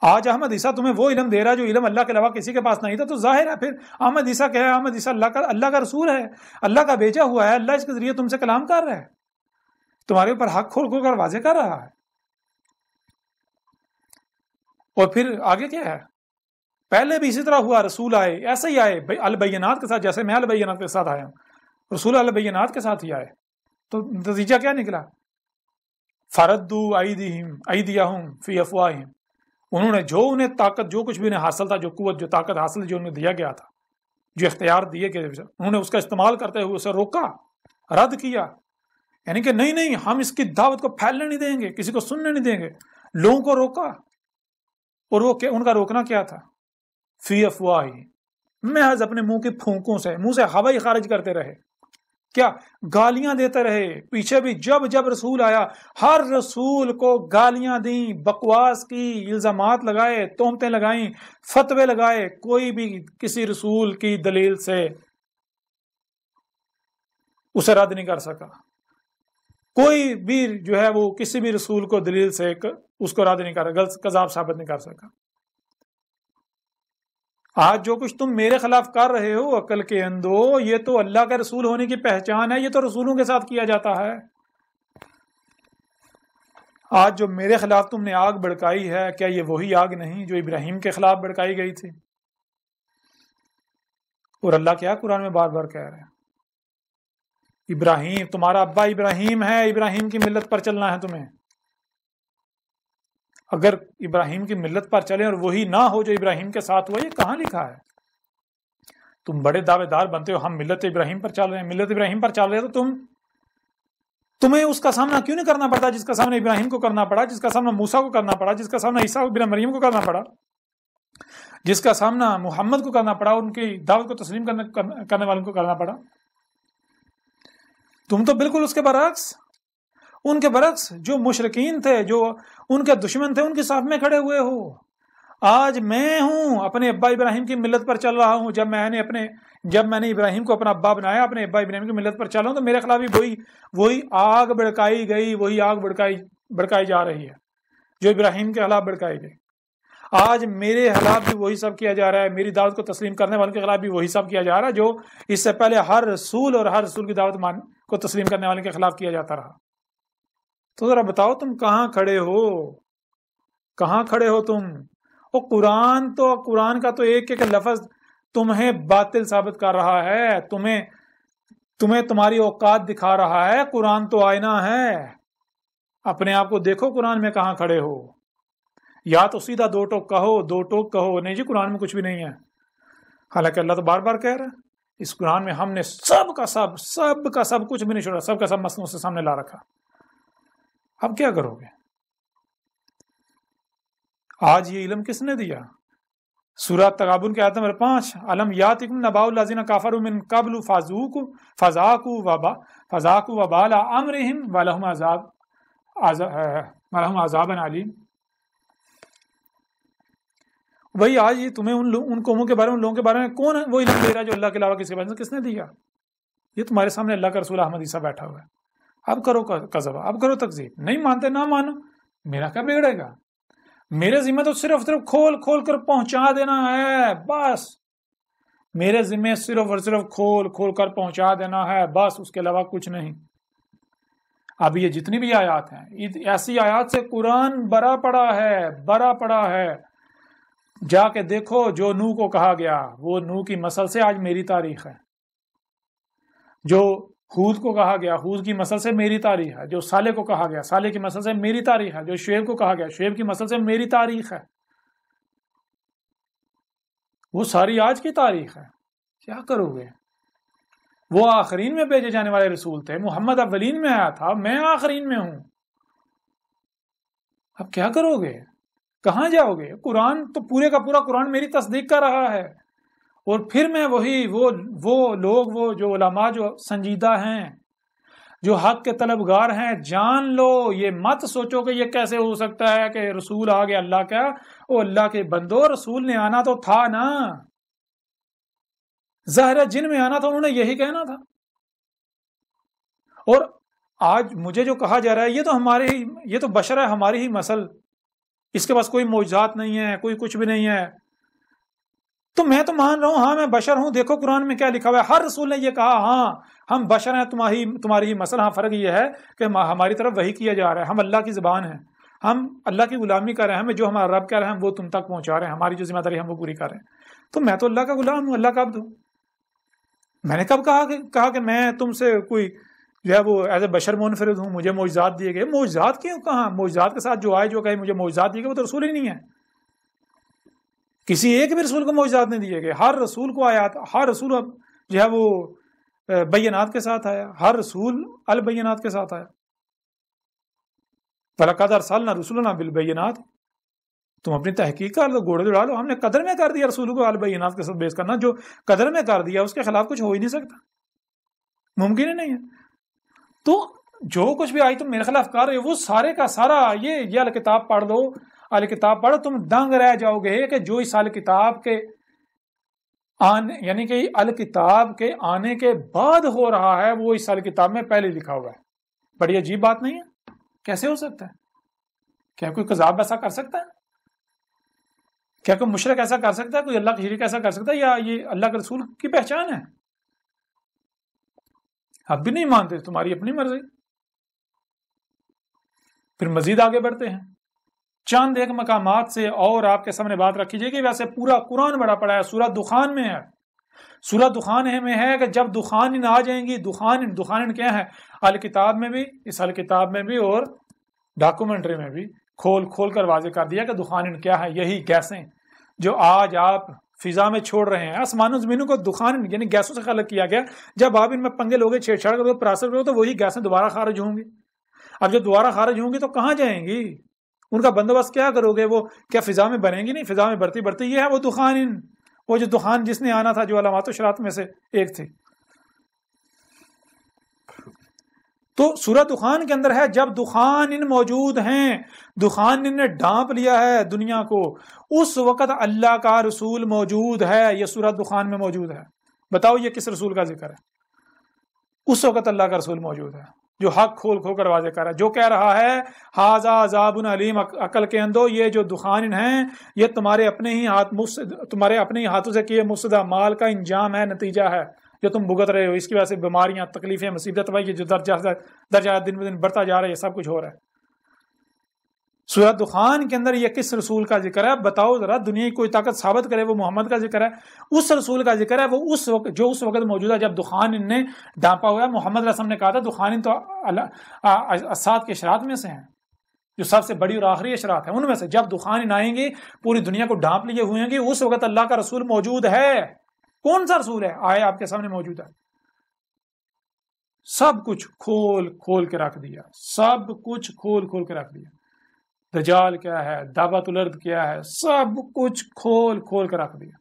Speaker 1: آج احمد عیسیٰ تمہیں وہ علم دے رہا ہے جو علم اللہ کے علاوہ کسی کے پاس نہیں تھا. تو ظاہر ہے پھر احمد عیسیٰ کیا ہے؟ احمد عیسیٰ اللہ کا رسول ہے، اللہ کا بھیجا ہوا ہے. اللہ اس کے ذریعے تم سے کلام کر رہا ہے، تمہارے اوپر حق کھول کھول کر واضح کر رہا ہے. اور پھر آگے کیا ہے؟ پہلے بھی اسی طرح ہوا، رسول آئے ایسے ہی آئے البینات کے ساتھ، جیسے میں البینات کے ساتھ آیا ہوں، رسول البینات کے ساتھ ہی آئے. تو نتیجہ کیا نکلا؟ فردوا ایدیہم فی افواہہم، انہوں نے جو انہیں طاقت، جو کچھ بھی انہیں حاصل تھا، جو قوت، جو طاقت حاصل جو انہیں دیا گیا تھا، جو اختیار دیے گئے، انہوں نے اس کا استعمال کرتے ہوئے اسے روکا، رد کیا. یعنی کہ نہیں ہم اس کی دعوت کو پھیلنے نہیں دیں گے، کسی کو سننے نہیں دیں گے، لوگوں کو روکا۔ اور وہ ان کا روکنا کیا تھا؟ فی افواہی، محض اپنے منہ کی پھونکوں سے، منہ سے ہوا ہی خارج کرتے رہے، کیا گالیاں دیتے رہے۔ پیچھے بھی جب رسول آیا ہر رسول کو گالیاں دیں، بکواس کی، الزامات لگائے، تہمتیں لگائیں، فتوے لگائے، کوئی بھی کسی رسول کی دلیل سے اسے رد نہیں کر سکا، کوئی بھی جو ہے وہ کسی بھی رسول کو دلیل سے اس کو رد نہیں کر سکا، غلط کذاب ثابت نہیں کر سکا۔ آج جو کچھ تم میرے خلاف کر رہے ہو عقل کے اندھو، یہ تو اللہ کے رسول ہونے کی پہچان ہے، یہ تو رسولوں کے ساتھ کیا جاتا ہے۔ آج جو میرے خلاف تم نے آگ بھڑکائی ہے، کیا یہ وہی آگ نہیں جو ابراہیم کے خلاف بھڑکائی گئی تھی؟ اور اللہ کیا قرآن میں بار بار کہہ رہے ہیں، ابراہیم تمہارا ابا ابراہیم ہے، ابراہیم کی ملت پر چلنا ہے تمہیں۔ اگر ابراہیم کی ملت پر چلیں اور وہی نہ ہو جو ابراہیم کے ساتھ ہوا، یہ کہاں لکھا ہے؟ تم بڑے دعوے دار بنتے ہو، ہم ملت ابراہیم پر چل رہے ہیں، ملت ابراہیم پر چل رہے ہیں، تو تمہیں اس کا سامنا کیوں نہیں کرنا پڑتا جس کا سامنا ابراہیم کو کرنا پڑا، جس کا سامنا موسیٰ کو کرنا پڑا، جس کا سامنا عیسیٰ بن مریم کو کرنا پڑا، جس کا سامنا محمد کو کرنا پڑا، ان کی دعوت کو تسلیم کرنے والوں کو کرنا پڑا؟ تم تو بالکل اس کے برعکس، ان کے برعکس جو مشرکین تھے، جو ان کے دشمن تھے، ان کے ساتھ میں کھڑے ہوئے ہو۔ آج میں ہوں اپنے ابا ابراہیم کی ملت پر چل رہا ہوں، جب میں نے ابراہیم کو اپنا ابا بنایا، اپنے ابا ابراہیم کی ملت پر چل رہا ہوں، تو میرے خلاف بھی وہی آگ بھڑکائی گئی، وہی آگ بھڑکائی جا رہی ہے جو ابراہیم کے خلاف بھڑکائی گئی۔ آج میرے خلاف بھی وہی سب کیا جا رہا ہے، میری دعوت کو تسلیم کرنے والوں کے خلاف بھی وہی سب کیا جا رہا ہے جو اس سے پہلے ہر رسول اور ہر رسول کی دعوت کو تسلیم کرنے والوں کے خلاف کیا جاتا رہا۔ تو ذرا بتاؤ تم کہاں کھڑے ہو، کہاں کھڑے ہو تم؟ اور قرآن کا تو ایک ایک لفظ تمہیں باطل ثابت کر رہا ہے، تمہیں تمہاری اوقات دکھا رہا ہے۔ قرآن تو آئینہ ہے، اپنے آپ کو دیکھو قرآن میں کہاں کھڑے ہو۔ یا تو سیدھا دو ٹوک کہو، نہیں جی قرآن میں کچھ بھی نہیں ہے، حالانکہ اللہ تو بار بار کہہ رہا ہے اس قرآن میں ہم نے سب کا سب کچھ بھی نہیں چھوڑا، سب کا سب مسئلوں سے سامنے لا رکھا۔ اب کیا کرو گے؟ آج یہ علم کس نے دیا؟ سورہ تغابن کے آیت نمبر 5، الم یاتکم نبأ الذین کفروا من قبل فذاقوا وبال امرہم ولہم عذاب علیم۔ بھائی آج یہ تمہیں ان قوموں کے بارے میں، ان لوگوں کے بارے میں کون ہے وہ علم دے رہا ہے جو اللہ کے علاوہ کسی کے بارے میں کس نے دیا؟ یہ تمہارے سامنے اللہ کا رسول احمد عیسیٰ بیٹھا ہوا ہے۔ اب کرو کذب، اب کرو تکذیب، نہیں مانتے نہ مانو، میرا کیا بگڑے گا؟ میرے ذمہ تو صرف کھول کر پہنچا دینا ہے، بس میرے ذمہ صرف اور صرف کھول کر پہنچا دینا ہے، بس اس کے علاوہ کچھ نہیں۔ اب یہ جتنی بھی آیات ہیں، ایسی آیات سے قرآن بھرا پڑا ہے۔ جا کے دیکھو جو نوح کو کہا گیا، وہ نوح کی نسل سے آج میری تاریخ ہے۔ جو ہود کو کہا گیا، ہود کی نسل سے میری تاریخ ہے۔ جو صالح کو کہا گیا، صالح کی نسل سے میری تاریخ ہے۔ جو شعیب کو کہا گیا، شعیب کی نسل سے میری تاریخ ہے۔ وہ ساری آج کی تاریخ ہے۔ کیا کرو گے؟ وہ آخرین میں بھیجے جانے والے رسول تھے، محمد اولین میں آیا تھا، میں آخرین میں ہوں۔ اب کیا کرو گے؟ کہاں جاؤ گے؟ قرآن تو پورے کا پورا قرآن میری تصدیق کر رہا ہے، اور پھر میں وہ لوگ، وہ جو علماء جو سنجیدہ ہیں، جو حق کے طلبگار ہیں، جان لو، یہ مت سوچو کہ یہ کیسے ہو سکتا ہے کہ رسول آ گیا اللہ کا۔ او اللہ کے بندو، رسول نے آنا تو تھا نا، ظاہر جن میں آنا تھا انہوں نے یہی کہنا تھا۔ اور آج مجھے جو کہا جا رہا ہے یہ تو بشر ہے، ہماری ہی نسل، اس کے پاس کوئی معجزات نہیں ہے، کوئی کچھ بھی نہیں ہے۔ تو میں تو مان رہا ہوں، ہاں میں بشر ہوں، دیکھو قرآن میں کیا لکھا ہوا ہے۔ ہر رسول نے یہ کہا، ہاں ہم بشر ہیں، تمہاری ہی نسل۔ ہاں فرق یہ ہے کہ ہماری طرف وحی کیا جا رہا ہے، ہم اللہ کی زبان ہیں، ہم اللہ کی غلامی کر رہے ہیں، ہمیں جو ہمارا رب کہہ رہے ہیں وہ تم تک پہنچا رہے ہیں، ہماری جو ذمہ داری ہم وہ پوری کر رہے ہیں۔ تو میں تو اللہ کا غلام ہوں، اللہ کا عبد ہوں۔ میں نے کب کہا کہ میں تم سے کوئی جو ہے وہ ایز اے بشر منفرد ہوں، مجھے معجزات دیے گئے؟ معجزات کیوں؟ کہاں معجزات کے ساتھ جو آئے، جو کہے مجھے معجزات دیے گئے، وہ تو رسول ہی نہیں ہے۔ کسی ایک بھی رسول کو معجزات نہیں دیے گئے، ہر رسول کو آیات، ہر رسول جو ہے وہ بینات کے ساتھ آیا، ہر رسول البینات کے ساتھ آیا۔ وَلَقَدْ أَرْسَلْنَا رُسُلَنَا بِالْبَيِّنَاتِ، تم اپنی تحقیق کر لو، گھوڑے دوڑا لو، ہم نے قدر میں کر دیا رسول کو البینات کے ساتھ بیس کرنا، جو قدر میں کر دیا اس کے خلاف کچھ ہو ہی نہیں سکتا، ممکن ہی نہیں ہے۔ تو جو کچھ بھی آئی تم میرے خلاف کر رہے ہو وہ سارے کا سارا یہ الکتاب پڑھ دو، الکتاب پڑھو، تم دنگ رہ جاؤ گے کہ جو اس الکتاب کے یعنی کہ الکتاب کے آنے کے بعد ہو رہا ہے وہ اس الکتاب میں پہلے لکھا ہوا ہے۔ بڑی عجیب بات نہیں ہے؟ کیسے ہو سکتا ہے؟ کیا کوئی کذاب ایسا کر سکتا ہے؟ کیا کوئی مشرک ایسا کر سکتا ہے؟ کوئی اللہ کا شریک ایسا کر سکتا ہے؟ یا یہ اللہ کے رسول کی پہچان ہے؟ اب بھی نہیں مانتے، تمہاری اپنی مرضی۔ پھر مزید آگے بڑھتے ہیں، چند ایک مقامات سے اور آپ کے سامنے بات رکھی جائے گی۔ ویسے پورا قرآن بڑا پڑا ہے، سورہ دخان میں ہے، سورہ دخان میں ہے کہ جب دخان آ جائیں گی، دخان کیا ہے؟ الکتاب میں بھی، اس الکتاب میں بھی اور ڈاکومنٹری میں بھی کھول کر واضح کر دیا کہ دخان کیا ہے۔ یہی گیسیں جو آج آپ فضا میں چھوڑ رہے ہیں، آسمانوں زمینوں کو دخان یعنی گیسوں سے خلق کیا گیا۔ جب آپ ان میں پنگے لوگے، چھیڑ چھاڑ کرو، پراسر کرو، تو وہی گیسیں دوبارہ خارج ہوں گی۔ اب جب دوبارہ خارج ہوں گی تو کہاں جائیں گی؟ ان کا بندوبست کیا کرو گے؟ وہ کیا فضا میں بنیں گی؟ نہیں، فضا میں بڑھتی یہ ہے وہ دخان، وہ جو دخان جس نے آنا تھا، جو علامات و شرات میں سے ایک تھی۔ تو سورہ دخان کے اندر ہے جب دخان موجود ہیں، دخان نے ڈھانپ لیا ہے دنیا کو، اس وقت اللہ کا رسول موجود ہے۔ یہ سورہ دخان میں موجود ہے۔ بتاؤ یہ کس رسول کا ذکر ہے؟ اس وقت اللہ کا رسول موجود ہے جو حق کھول کر واضح کر رہا ہے، جو کہہ رہا ہے ھذا عذاب علیم، عقل کے اندو، یہ جو دخان ہیں یہ تمہارے اپنے ہی ہاتھوں سے کیے مفسد اعمال کا انجام ہے، نتیجہ ہے جو تم بھگت رہے ہو۔ اس کی وجہ سے بیماریاں، تکلیفیں، مصیبت بھائی جو درجہ دن بدن بڑھتا جا رہا ہے، یہ سب کچھ ہو رہا ہے۔ سورہ دخان کے اندر یہ کس رسول کا ذکر ہے؟ بتاؤ ذرا، دنیا کی کوئی طاقت ثابت کرے وہ محمد کا ذکر ہے، اس رسول کا ذکر ہے، وہ اس وقت جو اس وقت موجود ہے جب دخان نے ڈانپا ہوا ہے۔ محمد علیہ السلام نے کہا تھا دخان تو اسات کے اشراط میں سے ہیں، جو سب سے بڑی اور آخری اشراط ہیں، ان میں سے جب دخان آئیں گے پوری دنیا کو ڈھانپ لیے ہوئے ہیں، اس وقت اللہ کا رسول موجود ہے۔ کون سا رسول ہے؟ آئے آپ کے سامنے موجود ہے۔ سب کچھ کھول کے رکھ دیا، سب کچھ کھول کے رکھ دیا۔ دجال کیا ہے، دعوت الارض کیا ہے، سب کچھ کھول کے رکھ دیا۔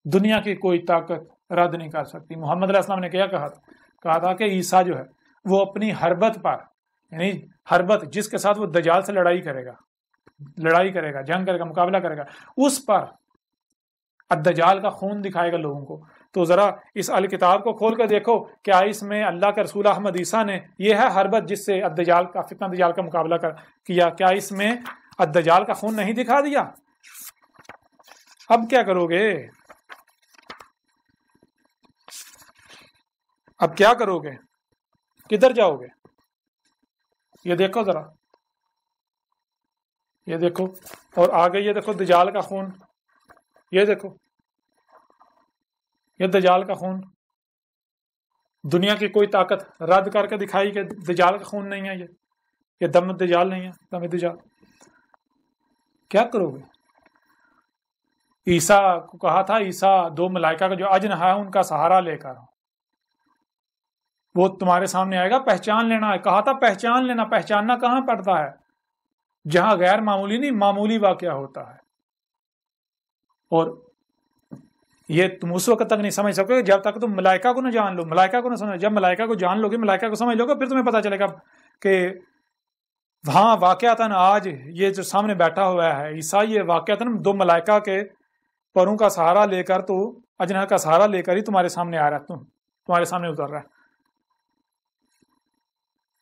Speaker 1: دنیا کی کوئی طاقت رد نہیں کر سکتی۔ محمد علیہ السلام نے کیا کہا تھا کہ عیسیٰ جو ہے وہ اپنی حربت پر، یعنی حربت جس کے ساتھ وہ دجال سے لڑائی کرے گا، جنگ کرے گا، مقابلہ کرے گا، اس پر الدجال کا خون دکھائے گا لوگوں کو۔ تو ذرا اس الکتاب کو کھول کر دیکھو، کیا اس میں اللہ کے رسول احمد عیسیٰ نے یہ ہے حربت جس سے الدجال کا فتنہ دجال کا مقابلہ کیا، کیا اس میں الدجال کا خون نہیں دکھا دیا؟ اب کیا کرو گے؟ اب کیا کرو گے؟ کدھر جاؤ گے؟ یہ دیکھو ذرا، یہ دیکھو، اور آگے یہ دیکھو دجال کا خون، یہ دیکھو یہ دجال کا خون۔ دنیا کی کوئی طاقت رد کر کے دکھائی کہ دجال کا خون نہیں ہے، یہ دم دجال نہیں ہے، دم دجال۔ کیا کرو گے؟ عیسیٰ کو کہا تھا عیسیٰ دو ملائکہ کا جو اجنحہ ہے ان کا سہارا لے کر وہ تمہارے سامنے آئے گا، پہچان لینا ہے۔ کہا تھا پہچان لینا، پہچاننا کہاں پڑتا ہے؟ جہاں غیر معمولی نہیں معمولی واقعہ ہوتا ہے۔ اور یہ تم اس وقت تک نہیں سمجھ سکتے جب تک تم ملائکہ کو نہ جان لو، ملائکہ کو نہ سمجھ۔ جب ملائکہ کو جان لو گے، ملائکہ کو سمجھ لو گے، پھر تمہیں پتہ چلے گا کہ وہاں واقعتاً آج یہ جو سامنے بیٹھا ہوا ہے عیسیٰ، یہ واقعتاً دو ملائکہ کے پروں کا سہارا لے کر، تو اجنحہ کا سہارا لے کر ہی تمہارے سامنے آ رہا ہے، تمہارے سامنے اتر رہا ہے۔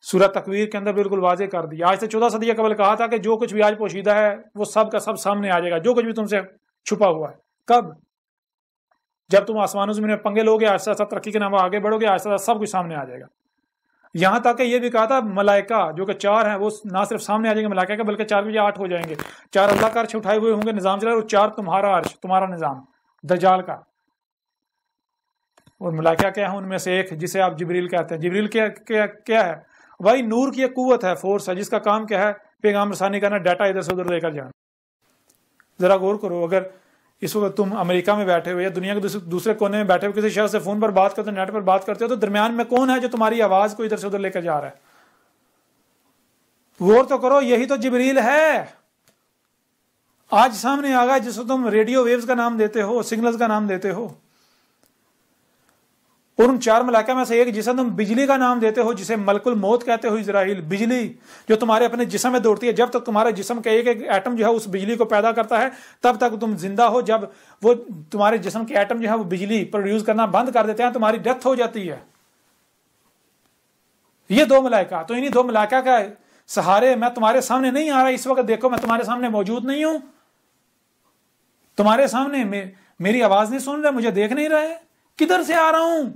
Speaker 1: سورہ تکویر کے اندر بالکل واضح کر دیا۔ آج سے 14 صدیہ قبل کہا تھا کہ جو کچھ بھی آج پوشیدہ ہے وہ سب کا سب سامنے آ جائے گا، جو کچھ بھی تم سے چھپا ہوا ہے۔ کب؟ جب تم آسمانوں زمین میں پنگے لوگے، آہستہ آہستہ ترقی کے نام آگے بڑھو گے، آہستہ آہستہ سب کچھ سامنے آ جائے گا۔ یہاں تک کہ یہ بھی کہا تھا ملائکہ جو کہ 4 ہیں وہ نہ صرف سامنے آ جائیں گے ملائکہ کے، بلکہ 4 بھی 8 ہو جائیں گے۔ 4 اللہ کا عرش اٹھائے ہوئے ہوں گے، نظام چلا، اور 4 تمہارا عرش، تمہارا نظام دجال کا۔ اور ملائکہ کیا ہے؟ ان میں سے ایک جسے آپ جبریل کہتے ہیں۔ جبریل کیا ہے؟ بھائی نور کی ایک قوت ہے، فورس ہے، جس کا کام کیا ہے؟ پیغام رسانی کرنا، ڈیٹا ادھر سے ادھر لے کر جانا۔ ذرا غور کرو، اگر اس وقت تم امریکہ میں بیٹھے ہوئے یا دنیا کے دوسرے کونے میں بیٹھے ہوئے کسی شخص سے فون پر بات کرتے ہو، نیٹ پر بات کرتے ہو، تو درمیان میں کون ہے جو تمہاری آواز کو ادھر سے ادھر لے کر جا رہا ہے؟ غور تو کرو، یہی تو جبریل ہے۔ آج سامنے آ گیا جس کو تم ریڈیو ویوز کا نام دیتے ہو، سگنلز کا نام دیتے ہو، اور ان 4 ملائکہ میں سے ایک جسے تم بجلی کا نام دیتے ہو، جسے ملک الموت کہتے ہو، اسرائیل، بجلی جو تمہارے اپنے جسم میں دوڑتی ہے، جب تک تمہارے جسم کا ایک ایک ایٹم جو ہے اس بجلی کو پیدا کرتا ہے تب تک تم زندہ ہو، جب وہ تمہارے جسم کے ایٹم جو ہے وہ بجلی پروڈیوس کرنا بند کر دیتے ہیں تمہاری ڈیتھ ہو جاتی ہے۔ یہ 2 ملائکہ، تو انہی 2 ملائکہ کا سہارے میں تمہارے سامنے نہیں آ رہا اس وقت، دیکھو میں تمہارے سامنے موجود نہیں ہوں، تمہارے سامنے میری آواز نہیں سن رہے، مجھے دیکھ نہیں رہے، کدھر سے آ رہا ہوں؟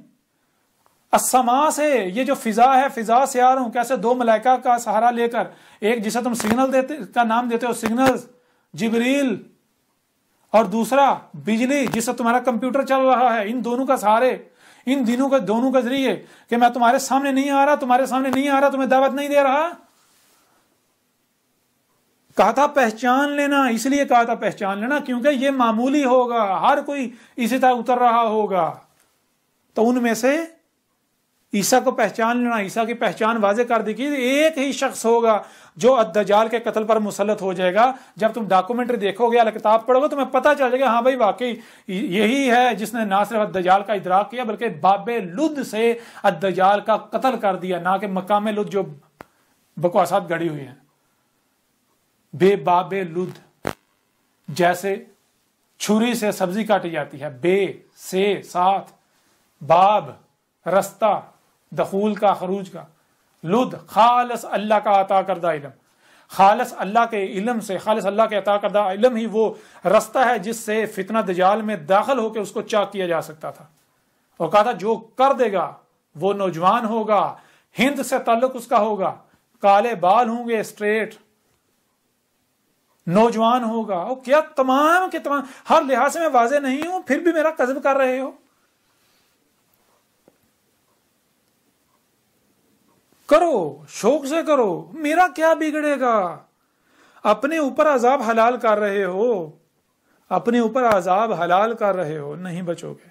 Speaker 1: السما سے، یہ جو فضا ہے فضا سے آ رہا ہوں۔ کیسے؟ 2 ملائکہ کا سہارا لے کر، ایک جسے تم سگنل کا نام دیتے ہو، سگنل جبریل، اور دوسرا بجلی جس سے تمہارا کمپیوٹر چل رہا ہے۔ ان دونوں کا سہارے، ان دونوں کے ذریعے کہ میں تمہارے سامنے نہیں آ رہا، تمہارے سامنے نہیں آ رہا، تمہیں دعوت نہیں دے رہا۔ کہا تھا پہچان لینا، اس لیے کہا تھا پہچان لینا کیونکہ یہ معمولی ہوگا، ہر کوئی اسی طرح اتر رہا ہوگا۔ تو ان میں سے عیسیٰ کو پہچان لینا، عیسیٰ کی پہچان واضح کر دی کہ ایک ہی شخص ہوگا جو الدجال کے قتل پر مسلط ہو جائے گا۔ جب تم ڈاکومنٹری دیکھو گے، کتاب پڑھو گے، تمہیں پتہ چل جائے گا ہاں بھائی واقعی یہی ہے جس نے نہ صرف الدجال کا ادراک کیا بلکہ باب لد سے الدجال کا قتل کر دیا، نہ کہ مقام لد جو بکواسات گڑی ہوئی ہیں۔ بے باب لد، جیسے چھری سے سبزی کاٹی جاتی ہے، بے سے ساتھ، باب رستہ، دخول کا خروج کا، لد خالص اللہ کا عطا کردہ علم، خالص اللہ کے علم سے، خالص اللہ کے عطا کردہ علم ہی وہ رستہ ہے جس سے فتنہ دجال میں داخل ہو کے اس کو چاک کیا جا سکتا تھا۔ اور کہا تھا جو کر دے گا وہ نوجوان ہوگا، ہند سے تعلق اس کا ہوگا، کالے بال ہوں گے، اسٹریٹ، نوجوان ہوگا۔ اور کیا تمام کے تمام ہر لحاظ سے میں واضح نہیں ہوں پھر بھی میرا کذب کر رہے ہو؟ کرو، شوق سے کرو، میرا کیا بگڑے گا؟ اپنے اوپر عذاب حلال کر رہے ہو، اپنے اوپر عذاب حلال کر رہے ہو، نہیں بچو گے،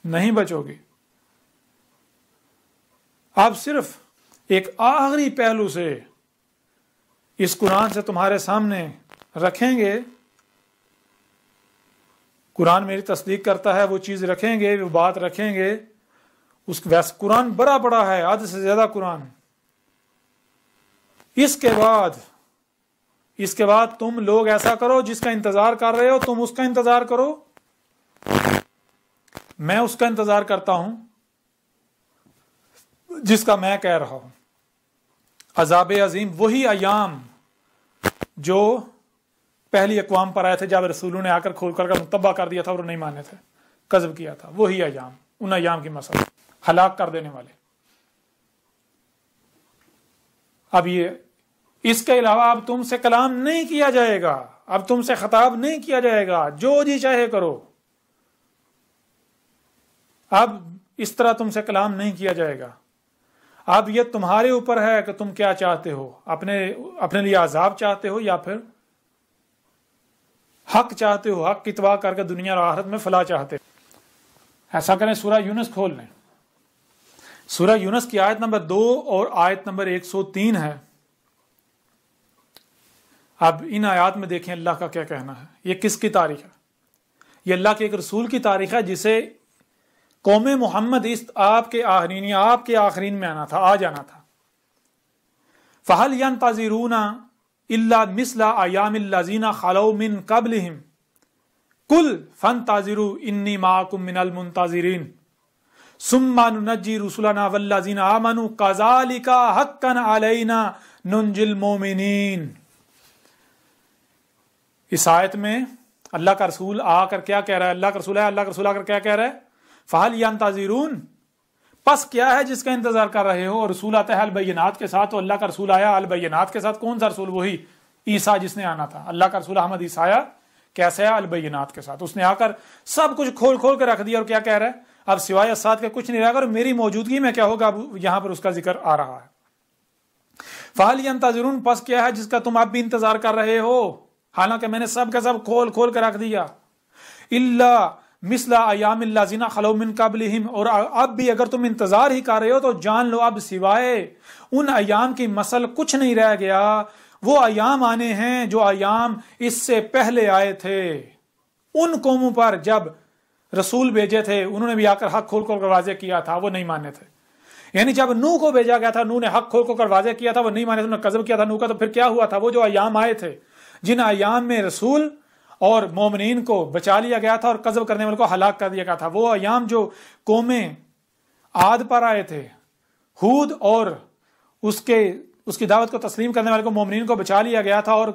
Speaker 1: نہیں بچو گے۔ آپ صرف ایک آخری پہلو سے اس قرآن سے تمہارے سامنے رکھیں گے، قرآن میری تصدیق کرتا ہے، وہ چیز رکھیں گے، وہ بات رکھیں گے۔ ویسے قرآن بڑا ہے، آدھے سے زیادہ قرآن۔ اس کے بعد تم لوگ ایسا کرو جس کا انتظار کر رہے ہو، تم اس کا انتظار کرو، میں اس کا انتظار کرتا ہوں جس کا میں کہہ رہا ہوں۔ عذاب عظیم، وہی ایام جو پہلی اقوام پر آئے تھے جب رسولوں نے آ کر کھول کر متبع کر دیا تھا اور نہیں مانے تھے، کذب کیا تھا، وہی ایام، ان ایام کی مسئلہ ہلاک کر دینے والے۔ اب یہ اس کے علاوہ اب تم سے کلام نہیں کیا جائے گا، اب تم سے خطاب نہیں کیا جائے گا، جو جی چاہے کرو۔ اب اس طرح تم سے کلام نہیں کیا جائے گا۔ اب یہ تمہارے اوپر ہے کہ تم کیا چاہتے ہو، اپنے لیے عذاب چاہتے ہو یا پھر حق چاہتے ہو، حق کی اتباع کر کے دنیا اور آخرت میں فلاح چاہتے ہو۔ ایسا کریں، سورہ یونس کھول لیں، سورہ یونس کی آیت نمبر 2 اور آیت نمبر 103 ہے۔ اب ان آیات میں دیکھیں اللہ کا کیا کہنا ہے۔ یہ کس کی تاریخ ہے؟ یہ اللہ کے ایک رسول کی تاریخ ہے جسے قوم محمد آپ کے آخرین میں آنا تھا، آ جانا تھا۔ فَهَلْ يَنْتَظِرُونَ إِلَّا مِثْلَ أَيَّامِ الَّذِينَ خَلَوْا مِنْ قَبْلِهِمْ قُلْ فَانْتَظِرُوا إِنِّي مَعَكُمْ مِنَ الْمُنْتَظِرِينَ ثُمَّ نُنَجِّي رُسُلَنَا وَالَّذِينَ آمَنُوا كَذَلِكَ حَقًّا عَلَيْنَا نُنْجِي الْمُؤْمِنِينَ۔ اس آیت میں اللہ کا رسول آ کر کیا کہہ رہا ہے؟ اللہ کا رسول آ کر کیا کہہ رہا ہے؟ فَهَلْ يَنْتَظِرُونَ، پس کیا ہے جس کا انتظار کر رہے ہو؟ اور رسول آتا ہے البینات کے ساتھ، تو اللہ کا رسول آیا البینات کے ساتھ۔ کون سا رسول؟ وہی عیسیٰ جس نے آنا تھا۔ اللہ کا رسول احمد عیسیٰ آیا کیسے آیا؟ البینات کے ساتھ۔ اس نے آ کر سب کچھ کھول کے رکھ دیا، اور کیا کہہ رہا ہے؟ اب سوائے اسات کے کچھ نہیں رہے گا، اور میری موجودگی میں کیا ہوگا؟ اب یہاں پر اس کا ذکر آ رہا ہے۔ فَهَلْ يَنْتَظِرُونَ، پس کیا ہے جس کا تم اب بھی انتظار کر رہے ہو؟ حالانکہ میں نے سب کا سب کھول کھول کر رکھ دیا. الا مثل ایام الذین خلو من قبلہم، اور اب بھی اگر تم انتظار ہی کر رہے ہو تو جان لو اب سوائے ان ایام کی مثل کچھ نہیں رہ گیا. وہ ایام آنے ہیں جو ایام اس سے پہلے آئے تھے. ان قوموں پر جب رسول بھیجے تھے انہوں نے بھی آ کر حق کھول کھول کر واضح کیا تھا، وہ نہیں ماننے تھے. یعنی جب نوح کو بھیجا گیا تھا، نوح نے حق کھول کھول کر واضح کیا تھا، وہ نہیں مانے تھے، انہوں نے کذب کیا تھا نوح کا. تو پھر کیا ہوا تھا؟ وہ جو ایام آئے تھے، جن ایام میں رسول اور مومنین کو بچا لیا گیا تھا اور کذب کرنے والوں کو ہلاک کر دیا گیا تھا، وہ ایام جو قومیں عاد پر آئے تھے، ہود اور اس کی دعوت کو تسلیم کرنے والے کو، مومنین کو بچا لیا گیا تھا اور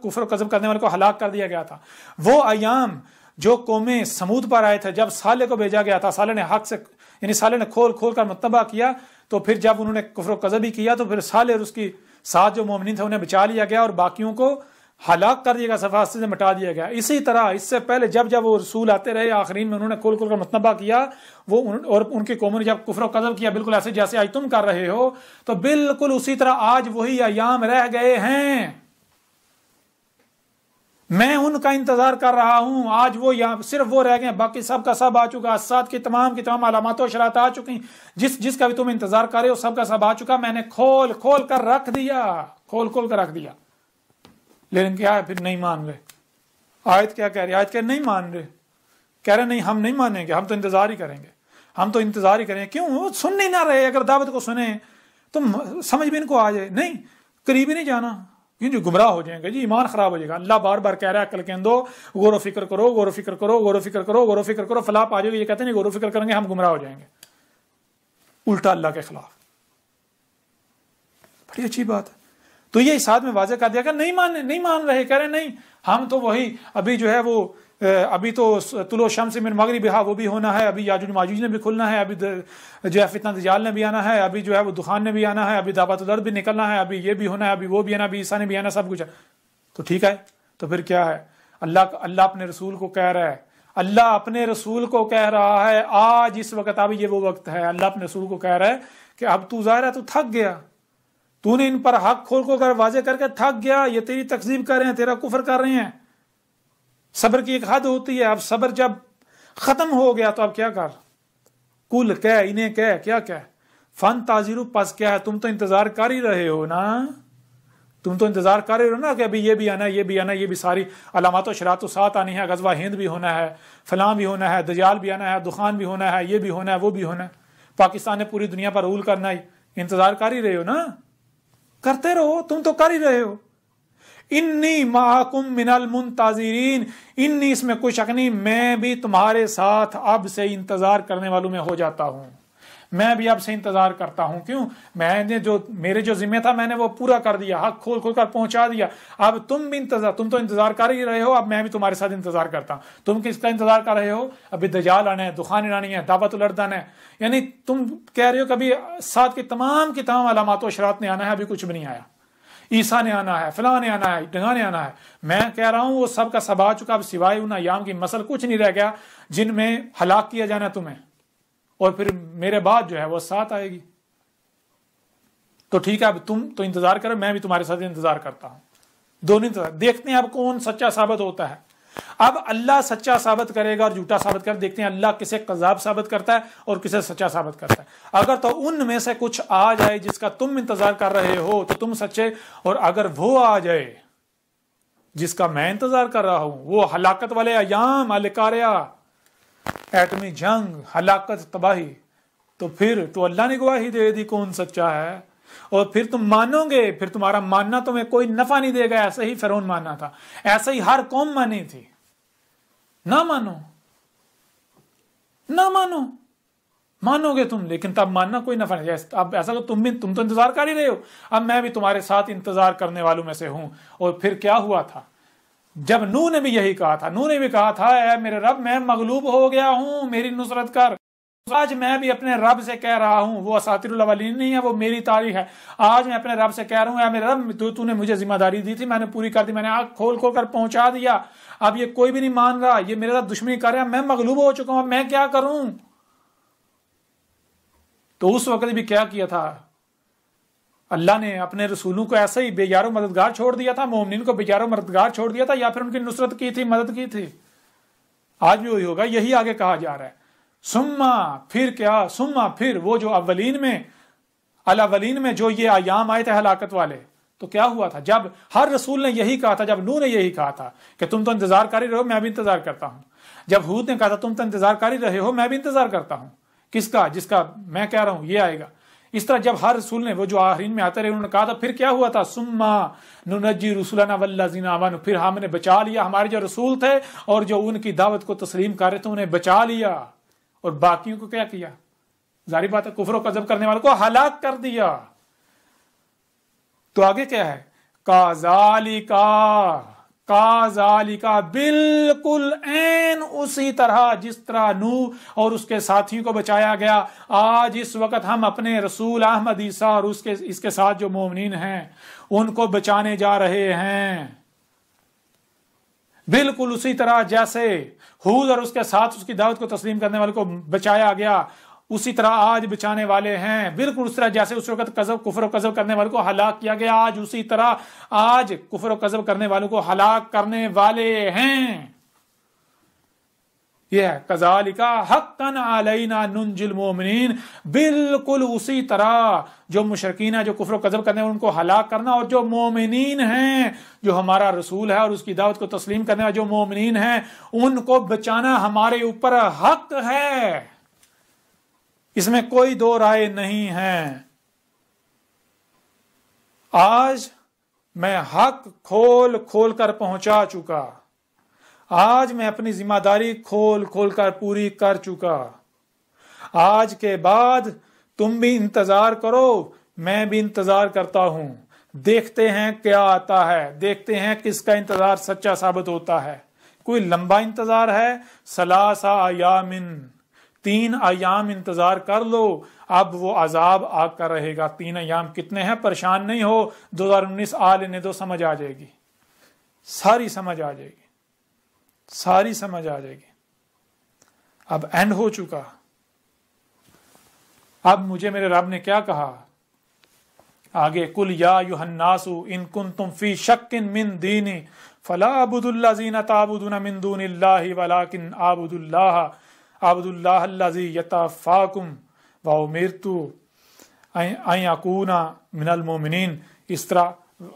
Speaker 1: کفر و کذب کرنے والے کو ہلاک کر دیا گیا تھا. وہ ایام جو قومیں سمود پر آئے تھے، جب صالح کو بھیجا گیا تھا، صالح نے حق سے یعنی صالح نے کھول کھول کر متبع کیا، تو پھر جب انہوں نے کفر و کذب ہی کیا تو پھر صالح اور اس کی ساتھ جو مومنین تھے انہیں بچا لیا گیا اور باقیوں کو ہلاک کر دیا گیا، صفحہ سے مٹا دیا گیا. اسی طرح اس سے پہلے جب وہ رسول آتے رہے، آخرین میں انہوں نے کھول کھول کر متنبع کیا، وہ اور ان کی قوموں نے جب کفر و قذب کیا، بالکل ایسے جیسے آج تم کر رہے ہو، تو بالکل اسی طرح آج وہی ایام رہ گئے ہیں. میں ان کا انتظار کر رہا ہوں. آج وہ صرف وہ رہ گئے، باقی سب کا سب آ چکا. ساتھ کی تمام علامات و اشارات آ چکی. جس کا بھی تم انتظار کر رہے ہو سب کا سب آ چکا. میں نے کھول کھول کر رکھ دیا. لیکن کیا ہے؟ پھر نہیں مان رہے. آیت کیا کہہ رہی ہے؟ آیت کہہ نہیں مان رہے، کہہ رہے نہیں ہم نہیں مانیں گے، ہم تو انتظار ہی کریں گے. کیوں؟ وہ سن نہیں نہ رہے. اگر دعوت کو سنیں تو سمجھ بھی ان کو آ جائے. نہیں، قریب ہی نہیں جانا، جو گمراہ ہو جائیں گے، جی ایمان خراب ہو جائے گا. اللہ بار بار کہہ رہا ہے عقل کے اندو، غور و فکر کرو، فلاح پا جائے گا. یہ کہتے ہیں غور و فکر کریں گے ہم گمراہ ہو جائیں گے، الٹا اللہ کے خلاف. بڑی اچھی بات ہے. تو یہ ساتھ میں واضح کر دیا کہ نہیں مان رہے، کہہ رہے نہیں ہم تو وہی ابھی جو ہے وہ ابھی تو طلوع شمس من مغربہا وہ بھی ہونا ہے، ابھی یاجوج ماجوج نے بھی کھلنا ہے، ابھی جو ہے فتنہ دجال نے بھی آنا ہے، ابھی جو ہے وہ دخان نے بھی آنا ہے، ابھی دعوت الارض بھی نکلنا ہے، ابھی یہ بھی ہونا ہے، ابھی وہ بھی آنا، ابھی عیسیٰ نے بھی آنا، سب کچھ ہے. تو ٹھیک ہے، تو پھر کیا ہے؟ اللہ اپنے رسول کو کہہ رہا ہے آج اس وقت اب یہ وہ وقت ہے. اللہ اپنے رسول کو کہہ رہا ہے کہ اب تو ظاہر ہے تو تھک گیا، تو نے ان پر حق کھول کو کر واضح کر کے تھک گیا. یہ تیری تکذیب کر رہے ہیں، تیرا کفر کر رہے ہیں. صبر کی ایک حد ہوتی ہے. اب صبر جب ختم ہو گیا تو اب کیا کر؟ کل انہیں کیا فن تاجرو پس کیا ہے؟ تم تو انتظار کر ہی رہے ہو نا، کہ ابھی یہ بھی آنا ہے، یہ بھی ساری علامات و شرائط ساتھ آنی ہے. غزوہ ہند بھی ہونا ہے، فلاں بھی ہونا ہے، دجال بھی آنا ہے، دخان بھی ہونا ہے، یہ بھی ہونا ہے، وہ بھی ہونا ہے. پاکستان نے پوری دنیا پر رول کرنا ہے. انتظار کر ہی رہے ہو نا، کرتے رہو، تم تو کر ہی رہے ہو. انی معکم من المنتظرین، انی اس میں کوئی شک نہیں، میں بھی تمہارے ساتھ اب سے انتظار کرنے والوں میں ہو جاتا ہوں. میں بھی اب سے انتظار کرتا ہوں. کیوں؟ میں نے میرے جو ذمہ تھا میں نے وہ پورا کر دیا، حق کھول کھول کر پہنچا دیا. اب تم تو انتظار کر ہی رہے ہو، اب میں بھی تمہارے ساتھ انتظار کرتا ہوں. تم کس کا انتظار کر رہے ہو؟ ابھی دجال آنا ہے، دخان آنی ہے، دعوت الارض آنا ہے. یعنی تم کہہ رہے ہو کہ ابھی ساتھ کی تمام علامات و اشارات نے آنا ہے، ابھی کچھ بھی نہیں آیا. عیسیٰ نے آنا ہے، فلاں نے آنا ہے، ڈھنگا نے آنا ہے. میں کہہ رہا ہوں وہ سب کا سب آ چکا. اب سوائے ان ایام کی مثل کچھ نہیں رہ گیا جن میں ہلاک کیا جانا تمہیں، اور پھر میرے بعد جو ہے وہ ساتھ آئے گی. تو ٹھیک ہے، اب تم تو انتظار کرو، میں بھی تمہارے ساتھ انتظار کرتا ہوں. دونوں انتظار. دیکھتے ہیں اب کون سچا ثابت ہوتا ہے. اب اللہ سچا ثابت کرے گا اور جھوٹا ثابت کر. دیکھتے ہیں اللہ کسے کذاب ثابت کرتا ہے اور کسے سچا ثابت کرتا ہے. اگر تو ان میں سے کچھ آ جائے جس کا تم انتظار کر رہے ہو تو تم سچے، اور اگر وہ آ جائے جس کا میں انتظار کر رہا ہوں، وہ ہلاکت والے ایام، الکاریہ، ایٹمی جنگ، ہلاکت، تباہی، تو پھر تو اللہ نے گواہی دے دی کون سچا ہے. اور پھر تم مانو گے، پھر تمہارا ماننا تمہیں کوئی نفع نہیں دے گا. ایسے ہی فرعون ماننا تھا، ایسے ہی ہر قوم مانی تھی. نہ مانو گے تم، لیکن تب ماننا کوئی نفع نہیں. اب ایسا کہ تم تو انتظار کر ہی رہے ہو، اب میں بھی تمہارے ساتھ انتظار کرنے والوں میں سے ہوں. اور پھر کیا ہوا تھا؟ جب نوح نے بھی یہی کہا تھا، اے میرے رب میں مغلوب ہو گیا ہوں، میری نصرت کر. آج میں بھی اپنے رب سے کہہ رہا ہوں، وہ اساطیر الاولین نہیں ہے، وہ میری تاریخ ہے. آج میں اپنے رب سے کہہ رہا ہوں، اے میرے رب تو نے مجھے ذمہ داری دی تھی، میں نے پوری کر دی، میں نے آنکھ کھول کھول کر پہنچا دیا. اب یہ کوئی بھی نہیں مان رہا، یہ میرے ساتھ دشمنی کر رہا ہے، میں مغلوب ہو چکا ہوں، اب میں کیا کروں؟ تو اس وقت بھی کیا کیا تھا؟ اللہ نے اپنے رسولوں کو ایسے ہی بے یار و مددگار چھوڑ دیا تھا، مومنین کو بے یار و مددگار چھوڑ دیا تھا، یا پھر ان کی نصرت کی تھی، مدد کی تھی؟ آج بھی وہی ہوگا، یہی آگے کہا جا رہا ہے. سما پھر کیا، سما پھر وہ جو الاولین میں جو یہ ایام آئے تھے ہلاکت والے، تو کیا ہوا تھا؟ جب ہر رسول نے یہی کہا تھا، جب نوح نے یہی کہا تھا کہ تم تو انتظار کر ہی رہے ہو، میں بھی انتظار کرتا ہوں. جب ہود نے کہا تھا تم تو انتظار کر ہی رہے ہو، میں بھی انتظار کرتا ہوں. کس کا؟ جس کا میں کہہ رہا ہوں یہ آئے گا. اس طرح جب ہر رسول نے، وہ جو آخرین میں آتے رہے، انہوں نے کہا تھا. پھر کیا ہوا تھا؟ سما ننجی رسولنا والذین آمنوا، پھر ہم نے بچا لیا ہمارے جو رسول تھے اور جو ان کی دعوت کو تسلیم کر رہے تھے، انہیں بچا لیا. اور باقیوں کو کیا کیا؟ ظاہری بات ہے کفر و کذب کرنے والوں کو ہلاک کر دیا. تو آگے کیا ہے؟ کذالک بالکل عین اسی طرح جس طرح نوح اور اس کے ساتھیوں کو بچایا گیا، آج اس وقت ہم اپنے رسول احمد عیسیٰ اور اس کے ساتھ جو مومنین ہیں ان کو بچانے جا رہے ہیں. بالکل اسی طرح جیسے ہود اور اس کے ساتھ اس کی دعوت کو تسلیم کرنے والوں کو بچایا گیا، اسی طرح آج بچانے والے ہیں. بالکل اس طرح جیسے اس وقت کفر و کذب کرنے والوں کو ہلاک کیا گیا، آج اسی طرح آج کفر و کذب کرنے والوں کو ہلاک کرنے والے ہیں. یہ ہے کذالک حقا علینا ننجی المؤمنین. بالکل اسی طرح جو مشرکین ہیں، جو کفر و کذب کرنے والے ان کو ہلاک کرنا، اور جو مومنین ہیں، جو ہمارا رسول ہے اور اس کی دعوت کو تسلیم کرنے والے جو مومنین ہیں، ان کو بچانا ہمارے اوپر حق ہے. اس میں کوئی دو رائے نہیں ہے. آج میں حق کھول کھول کر پہنچا چکا، آج میں اپنی ذمہ داری کھول کھول کر پوری کر چکا. آج کے بعد تم بھی انتظار کرو، میں بھی انتظار کرتا ہوں. دیکھتے ہیں کیا آتا ہے، دیکھتے ہیں کس کا انتظار سچا ثابت ہوتا ہے. کوئی لمبا انتظار ہے، 3 ایام، 3 ایام انتظار کر لو. اب وہ عذاب آ کر رہے گا. 3 ایام کتنے ہیں؟ پریشان نہیں ہو، 2019 آ لینے دو، سمجھ آ جائے گی، ساری سمجھ آ جائے گی، ساری سمجھ آ جائے گی. اب اینڈ ہو چکا. اب مجھے میرے رب نے کیا کہا آگے؟ قل یا ایھا الناس ان کنتم فی شک من دینی فلا اعبد الذین تعبدون من دون اللہ ولکن اعبد اللہ الذی یتوفاکم وامرت ان اکون من المؤمنین. اس طرح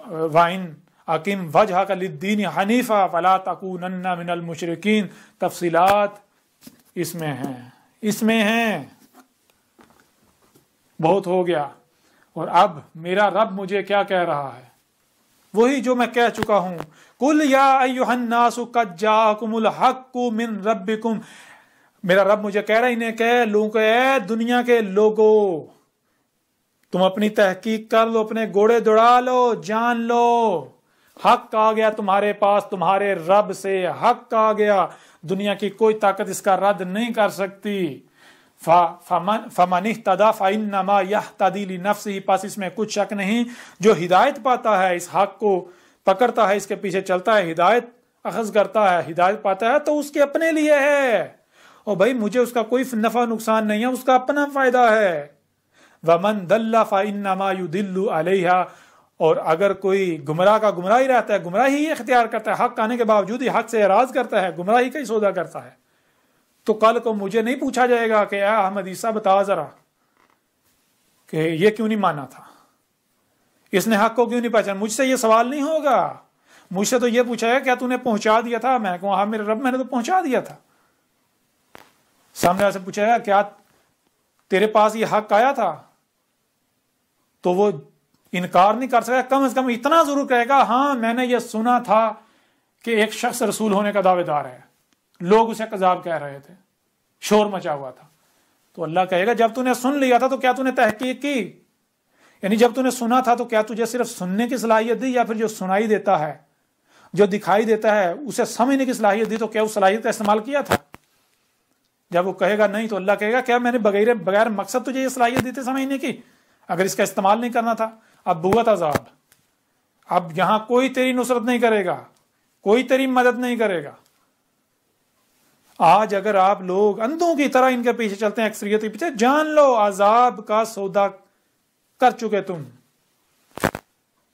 Speaker 1: وَإِنْ اقم وجہک للدین حنیفا ولا تکونن من المشرکین. تفصیلات اس میں ہیں. بہت ہو گیا. اور اب میرا رب مجھے کیا کہہ رہا ہے؟ وہی جو میں کہہ چکا ہوں. قل یا ایھا الناس قد جاءکم الحق من ربکم. میرا رب مجھے کہہ رہا ہے انہیں کہ لوگوں کو، اے دنیا کے لوگو، تم اپنی تحقیق کر لو، اپنے گھوڑے دوڑا لو، جان لو، حق آ گیا تمہارے پاس، تمہارے رب سے حق آ گیا. دنیا کی کوئی طاقت اس کا رد نہیں کر سکتی. فمن اہتدی فانما یہتدی لنفسہ. پس اس میں کچھ شک نہیں، جو ہدایت پاتا ہے، اس حق کو پکڑتا ہے، اس کے پیچھے چلتا ہے، ہدایت اخذ کرتا ہے، ہدایت پاتا ہے، تو اس کے اپنے لیے ہے. اور بھائی مجھے اس کا کوئی نفع نقصان نہیں ہے، اس کا اپنا فائدہ ہے. ومن ضل فانما یضل علیہا. اور اگر کوئی گمراہ کا گمراہ ہی رہتا ہے، گمراہی ہی اختیار کرتا ہے، حق آنے کے باوجود ہی حق سے اعراض کرتا ہے، گمراہی کا ہی سودا کرتا ہے، تو کل کو مجھے نہیں پوچھا جائے گا کہ اے احمد عیسیٰ بتا ذرا کہ یہ کیوں نہیں مانا تھا، اس نے حق کو کیوں نہیں پہچانا. مجھ سے یہ سوال نہیں ہوگا. مجھ سے تو یہ پوچھا ہے کیا تو نے پہنچا دیا تھا؟ میں کہوں ہاں میرے رب میں نے تو پہنچا دیا تھا. سامنے سے پوچھا ہے کیا تیرے پاس یہ حق آیا تھا؟ تو وہ انکار نہیں کر سکتا. کم از کم اتنا ضرور کہے گا ہاں میں نے یہ سنا تھا کہ ایک شخص رسول ہونے کا دعوے دار ہے، لوگ اسے کذاب کہہ رہے تھے، شور مچا ہوا تھا. تو اللہ کہے گا جب تو نے سن لیا تھا تو کیا تو نے تحقیق کی؟ یعنی جب تو نے سنا تھا تو کیا تجھے صرف سننے کی صلاحیت دی، یا پھر جو سنائی دیتا ہے، جو دکھائی دیتا ہے، اسے سمجھنے کی صلاحیت دی، تو کیا اس صلاحیت کا استعمال کیا تھا؟ جب وہ کہے گا نہیں، تو اللہ کہے گا کیا میں نے بغیر مقصد تجھے یہ صلاحیت دی تھی سمجھنے کی؟ اگر اس کا استعمال نہیں کرنا تھا. اب بوت عذاب. اب یہاں کوئی تیری نصرت نہیں کرے گا، کوئی تیری مدد نہیں کرے گا. آج اگر آپ لوگ اندھوں کی طرح ان کے پیچھے چلتے ہیں، اکثریت کے پیچھے، جان لو عذاب کا سودا کر چکے تم.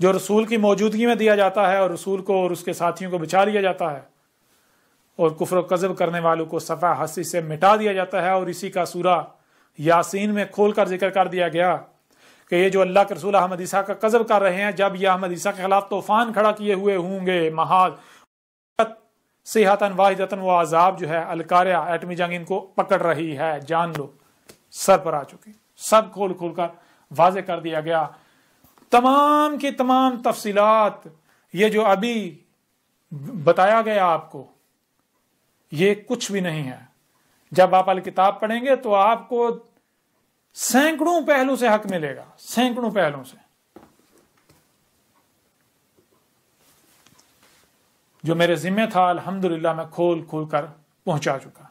Speaker 1: جو رسول کی موجودگی میں دیا جاتا ہے اور رسول کو اور اس کے ساتھیوں کو بچا لیا جاتا ہے اور کفر و کذب کرنے والوں کو صفحہ ہستی سے مٹا دیا جاتا ہے. اور اسی کا سورہ یاسین میں کھول کر ذکر کر دیا گیا کہ یہ جو اللہ کے رسول احمد عیسیٰ کا کذب کر رہے ہیں، جب یہ احمد عیسیٰ کے خلاف طوفان کھڑا کیے ہوئے ہوں گے، محاذ صیحۃ واحدۃ، وہ عذاب جو ہے القاریہ ایٹمی جنگ ان کو پکڑ رہی ہے، جان لو سر پر آ چکی. سب کھول کھول کر واضح کر دیا گیا، تمام کی تمام تفصیلات. یہ جو ابھی بتایا گیا آپ کو، یہ کچھ بھی نہیں ہے. جب آپ الکتاب پڑھیں گے تو آپ کو سینکڑوں پہلو سے حق ملے گا، سینکڑوں پہلوں سے، جو میرے ذمہ تھا الحمدللہ میں کھول کھول کر پہنچا چکا.